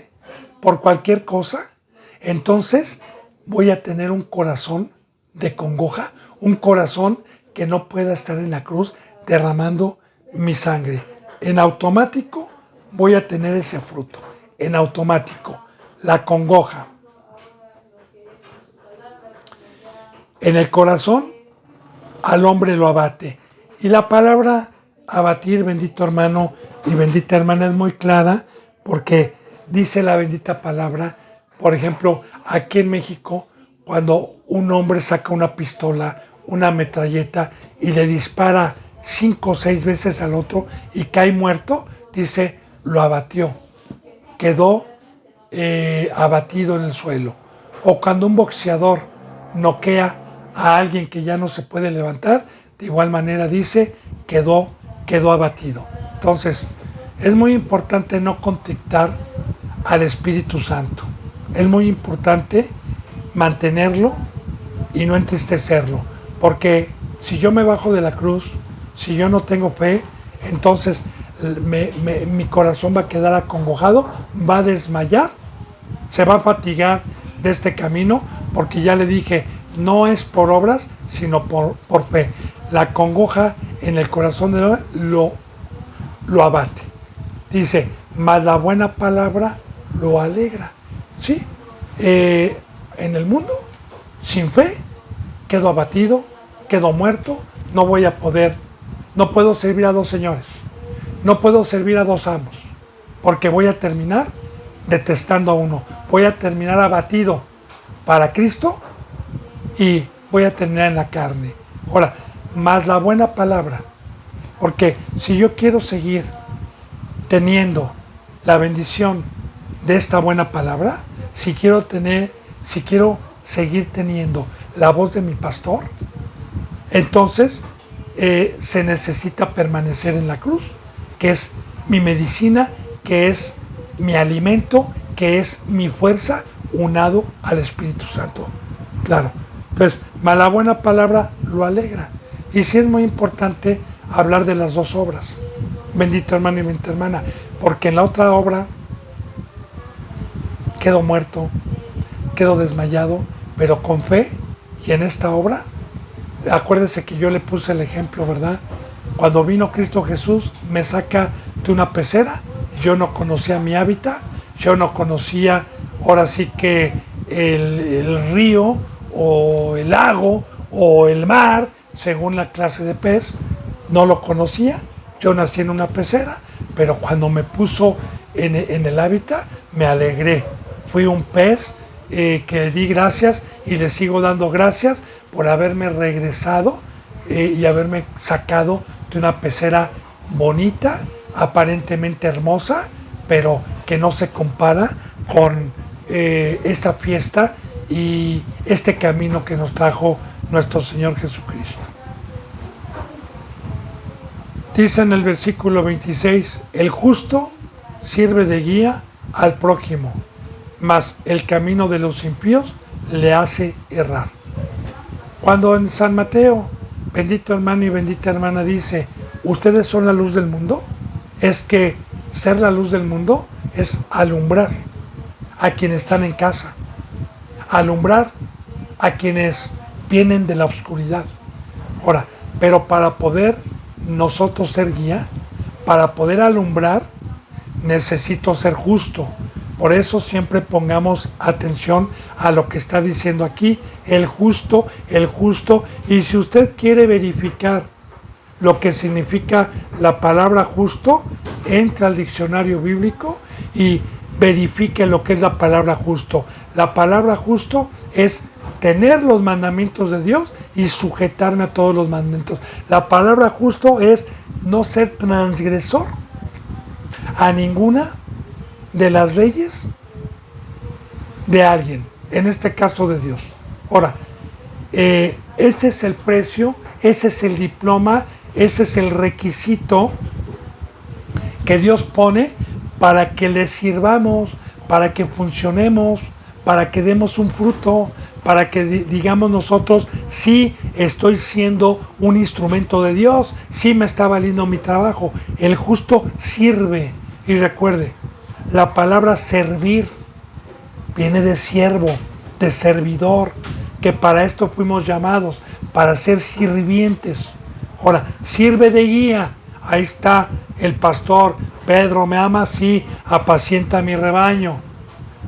por cualquier cosa, entonces voy a tener un corazón de congoja, un corazón que no pueda estar en la cruz derramando mi sangre. En automático voy a tener ese fruto. En automático, la congoja. En el corazón, al hombre lo abate. Y la palabra abatir, bendito hermano y bendita hermana, es muy clara porque dice la bendita palabra, por ejemplo, aquí en México, cuando un hombre saca una pistola, una metralleta y le dispara 5 o 6 veces al otro y cae muerto, dice, lo abatió, quedó abatido en el suelo. O cuando un boxeador noquea a alguien que ya no se puede levantar, de igual manera dice, quedó abatido. Entonces, es muy importante no contrictar al Espíritu Santo. Es muy importante mantenerlo y no entristecerlo. Porque si yo me bajo de la cruz, si yo no tengo fe, entonces mi corazón va a quedar acongojado, va a desmayar, se va a fatigar de este camino, porque ya le dije, no es por obras, sino por fe. La congoja en el corazón del hombre lo abate. Dice, mas la buena palabra lo alegra. ¿Sí? En el mundo, sin fe, quedo abatido, quedo muerto, no puedo servir a dos señores, no puedo servir a dos amos, porque voy a terminar detestando a uno, voy a terminar abatido para Cristo y voy a terminar en la carne. Ahora, más la buena palabra, porque si yo quiero seguir teniendo la bendición de esta buena palabra, si quiero seguir teniendo la voz de mi pastor, entonces se necesita permanecer en la cruz, que es mi medicina, que es mi alimento, que es mi fuerza, unado al Espíritu Santo. Claro. Entonces, la buena palabra lo alegra. Y sí es muy importante hablar de las dos obras, bendito hermano y bendita hermana, porque en la otra obra quedo muerto, quedo desmayado, pero con fe. Y en esta obra, acuérdese que yo le puse el ejemplo, ¿verdad? Cuando vino Cristo Jesús, me saca de una pecera yo no conocía mi hábitat, yo no conocía ahora sí que el río o el lago o el mar, según la clase de pez, no lo conocía. Yo nací en una pecera, pero cuando me puso en el hábitat, me alegré. Fui un pez que le di gracias y le sigo dando gracias por haberme regresado y haberme sacado de una pecera bonita, aparentemente hermosa, pero que no se compara con esta fiesta y este camino que nos trajo nuestro Señor Jesucristo. Dice en el versículo 26, el justo sirve de guía al prójimo, mas el camino de los impíos le hace errar. Cuando en San Mateo, bendito hermano y bendita hermana, dice, ustedes son la luz del mundo, es que ser la luz del mundo es alumbrar a quienes están en casa, alumbrar a quienes vienen de la oscuridad. Ahora, pero para poder nosotros ser guía, para poder alumbrar, necesito ser justo. Por eso siempre pongamos atención a lo que está diciendo aquí, el justo, y si usted quiere verificar lo que significa la palabra justo, entra al diccionario bíblico y verifique lo que es la palabra justo. La palabra justo es tener los mandamientos de Dios y sujetarme a todos los mandamientos. La palabra justo es no ser transgresor a ninguna de las leyes de alguien, en este caso de Dios. Ahora, ese es el precio, ese es el diploma, ese es el requisito que Dios pone para que le sirvamos, para que funcionemos, para que demos un fruto, para que digamos nosotros, sí estoy siendo un instrumento de Dios, sí me está valiendo mi trabajo. El justo sirve. Y recuerde, la palabra servir viene de siervo, de servidor, que para esto fuimos llamados, para ser sirvientes. Ahora, sirve de guía. Ahí está el pastor. Pedro, ¿me amas? Sí, apacienta mi rebaño.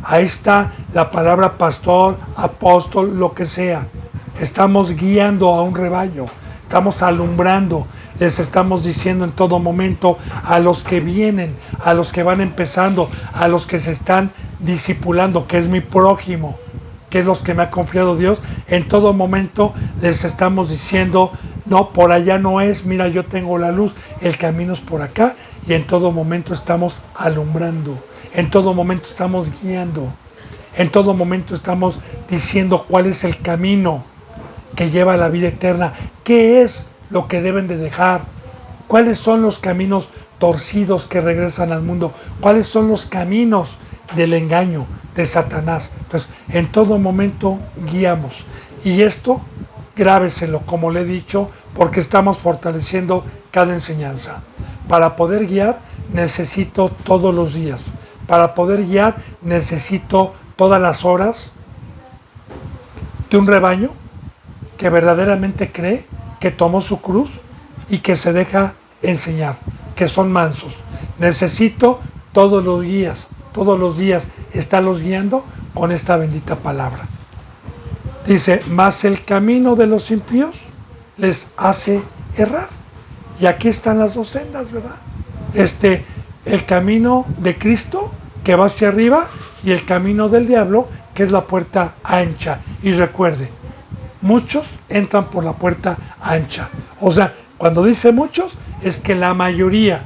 Ahí está la palabra pastor, apóstol, lo que sea. Estamos guiando a un rebaño, estamos alumbrando, les estamos diciendo en todo momento a los que vienen, a los que van empezando, a los que se están discipulando, que es mi prójimo, que es los que me ha confiado Dios, en todo momento les estamos diciendo, no, por allá no es, mira, yo tengo la luz, el camino es por acá, y en todo momento estamos alumbrando. En todo momento estamos guiando. En todo momento estamos diciendo cuál es el camino que lleva a la vida eterna. ¿Qué es lo que deben de dejar? ¿Cuáles son los caminos torcidos que regresan al mundo? ¿Cuáles son los caminos del engaño de Satanás? Entonces, en todo momento guiamos. Y esto, grábeselo, como le he dicho, porque estamos fortaleciendo cada enseñanza. Para poder guiar, necesito todos los días. Para poder guiar necesito todas las horas de un rebaño que verdaderamente cree, que tomó su cruz y que se deja enseñar, que son mansos. Necesito todos los días estarlos guiando con esta bendita palabra. Dice, mas el camino de los impíos les hace errar. Y aquí están las dos sendas, ¿verdad? El camino de Cristo que va hacia arriba y el camino del diablo que es la puerta ancha. Y recuerde, muchos entran por la puerta ancha. O sea, cuando dice muchos, es que la mayoría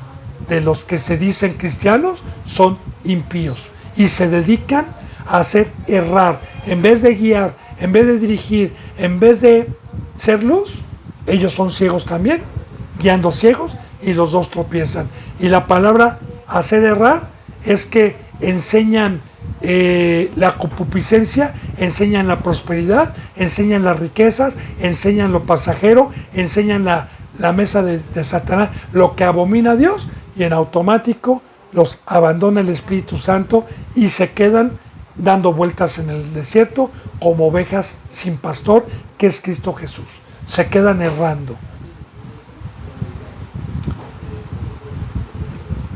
de los que se dicen cristianos son impíos y se dedican a hacer errar. En vez de guiar, en vez de dirigir, en vez de ser luz, ellos son ciegos también, guiando ciegos, y los dos tropiezan. Y la palabra hacer errar es que enseñan la concupiscencia, enseñan la prosperidad, enseñan las riquezas, enseñan lo pasajero, enseñan la mesa de Satanás, lo que abomina a Dios, y en automático los abandona el Espíritu Santo y se quedan dando vueltas en el desierto como ovejas sin pastor, que es Cristo Jesús. Se quedan errando.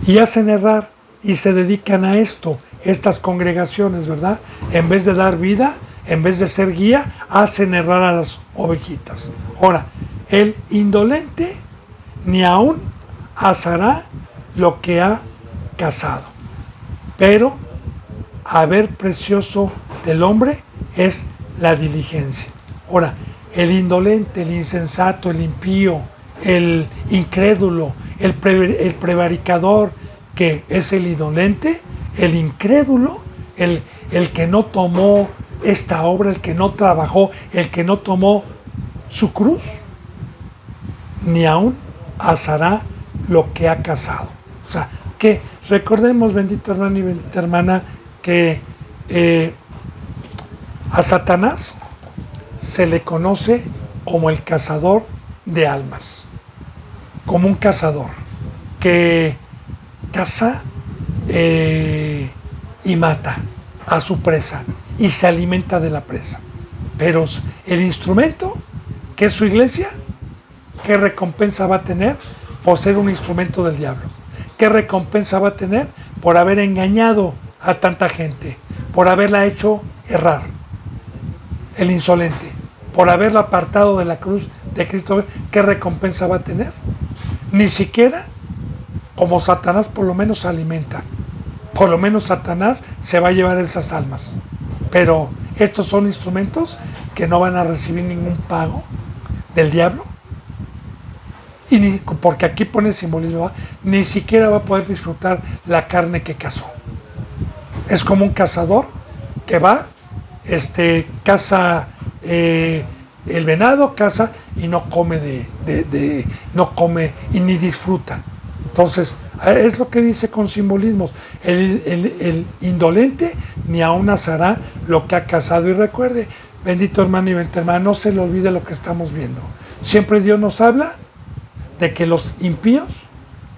Y hacen errar y se dedican a esto, estas congregaciones, ¿verdad? En vez de dar vida, en vez de ser guía, hacen errar a las ovejitas. Ahora, el indolente ni aún asará lo que ha cazado, pero haber precioso del hombre es la diligencia. Ahora, el indolente, el insensato, el impío, el incrédulo, el prevaricador, que es el indolente, el incrédulo, el que no tomó esta obra, el que no trabajó, el que no tomó su cruz, ni aún asará lo que ha cazado. O sea, que recordemos, bendito hermano y bendita hermana, que a Satanás se le conoce como el cazador de almas, como un cazador que caza y mata a su presa y se alimenta de la presa. Pero el instrumento, que es su iglesia, ¿qué recompensa va a tener por ser un instrumento del diablo? ¿Qué recompensa va a tener por haber engañado a tanta gente, por haberla hecho errar? El insolente, por haberla apartado de la cruz de Cristo, ¿qué recompensa va a tener? Ni siquiera como Satanás por lo menos se alimenta. Por lo menos Satanás se va a llevar esas almas. Pero estos son instrumentos que no van a recibir ningún pago del diablo. Y porque aquí pone simbolismo, ¿va? Ni siquiera va a poder disfrutar la carne que cazó. Es como un cazador que va, caza el venado, caza y no come no come y ni disfruta. Entonces, es lo que dice con simbolismos. El indolente ni aún asará lo que ha cazado. Y recuerde, bendito hermano y bendita hermana, no se le olvide lo que estamos viendo. Siempre Dios nos habla de que los impíos,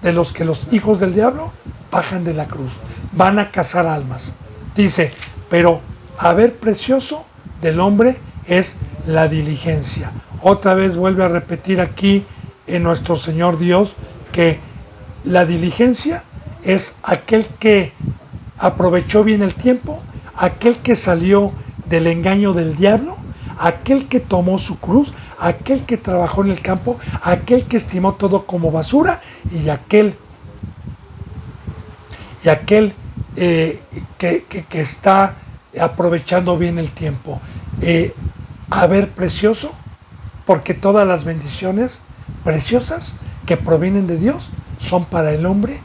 de los que los hijos del diablo bajan de la cruz, van a cazar almas. Dice, pero haber precioso del hombre es la diligencia. Otra vez vuelve a repetir aquí en nuestro Señor Dios que la diligencia es aquel que aprovechó bien el tiempo, aquel que salió del engaño del diablo, aquel que tomó su cruz, aquel que trabajó en el campo, aquel que estimó todo como basura y aquel que está aprovechando bien el tiempo. Haber precioso, porque todas las bendiciones preciosas que provienen de Dios son para el hombre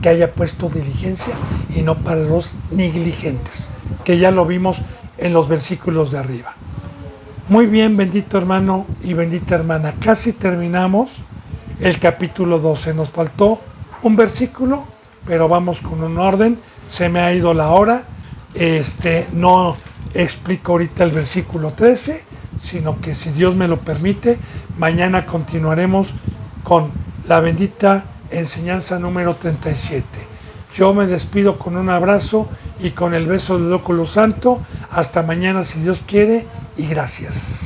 que haya puesto diligencia y no para los negligentes, que ya lo vimos en los versículos de arriba. Muy bien, bendito hermano y bendita hermana, casi terminamos el capítulo 12. Nos faltó un versículo, pero vamos con un orden. Se me ha ido la hora. No explico ahorita el versículo 13, sino que si Dios me lo permite, mañana continuaremos con la bendita enseñanza número 37. Yo me despido con un abrazo y con el beso del óculo santo. Hasta mañana si Dios quiere y gracias.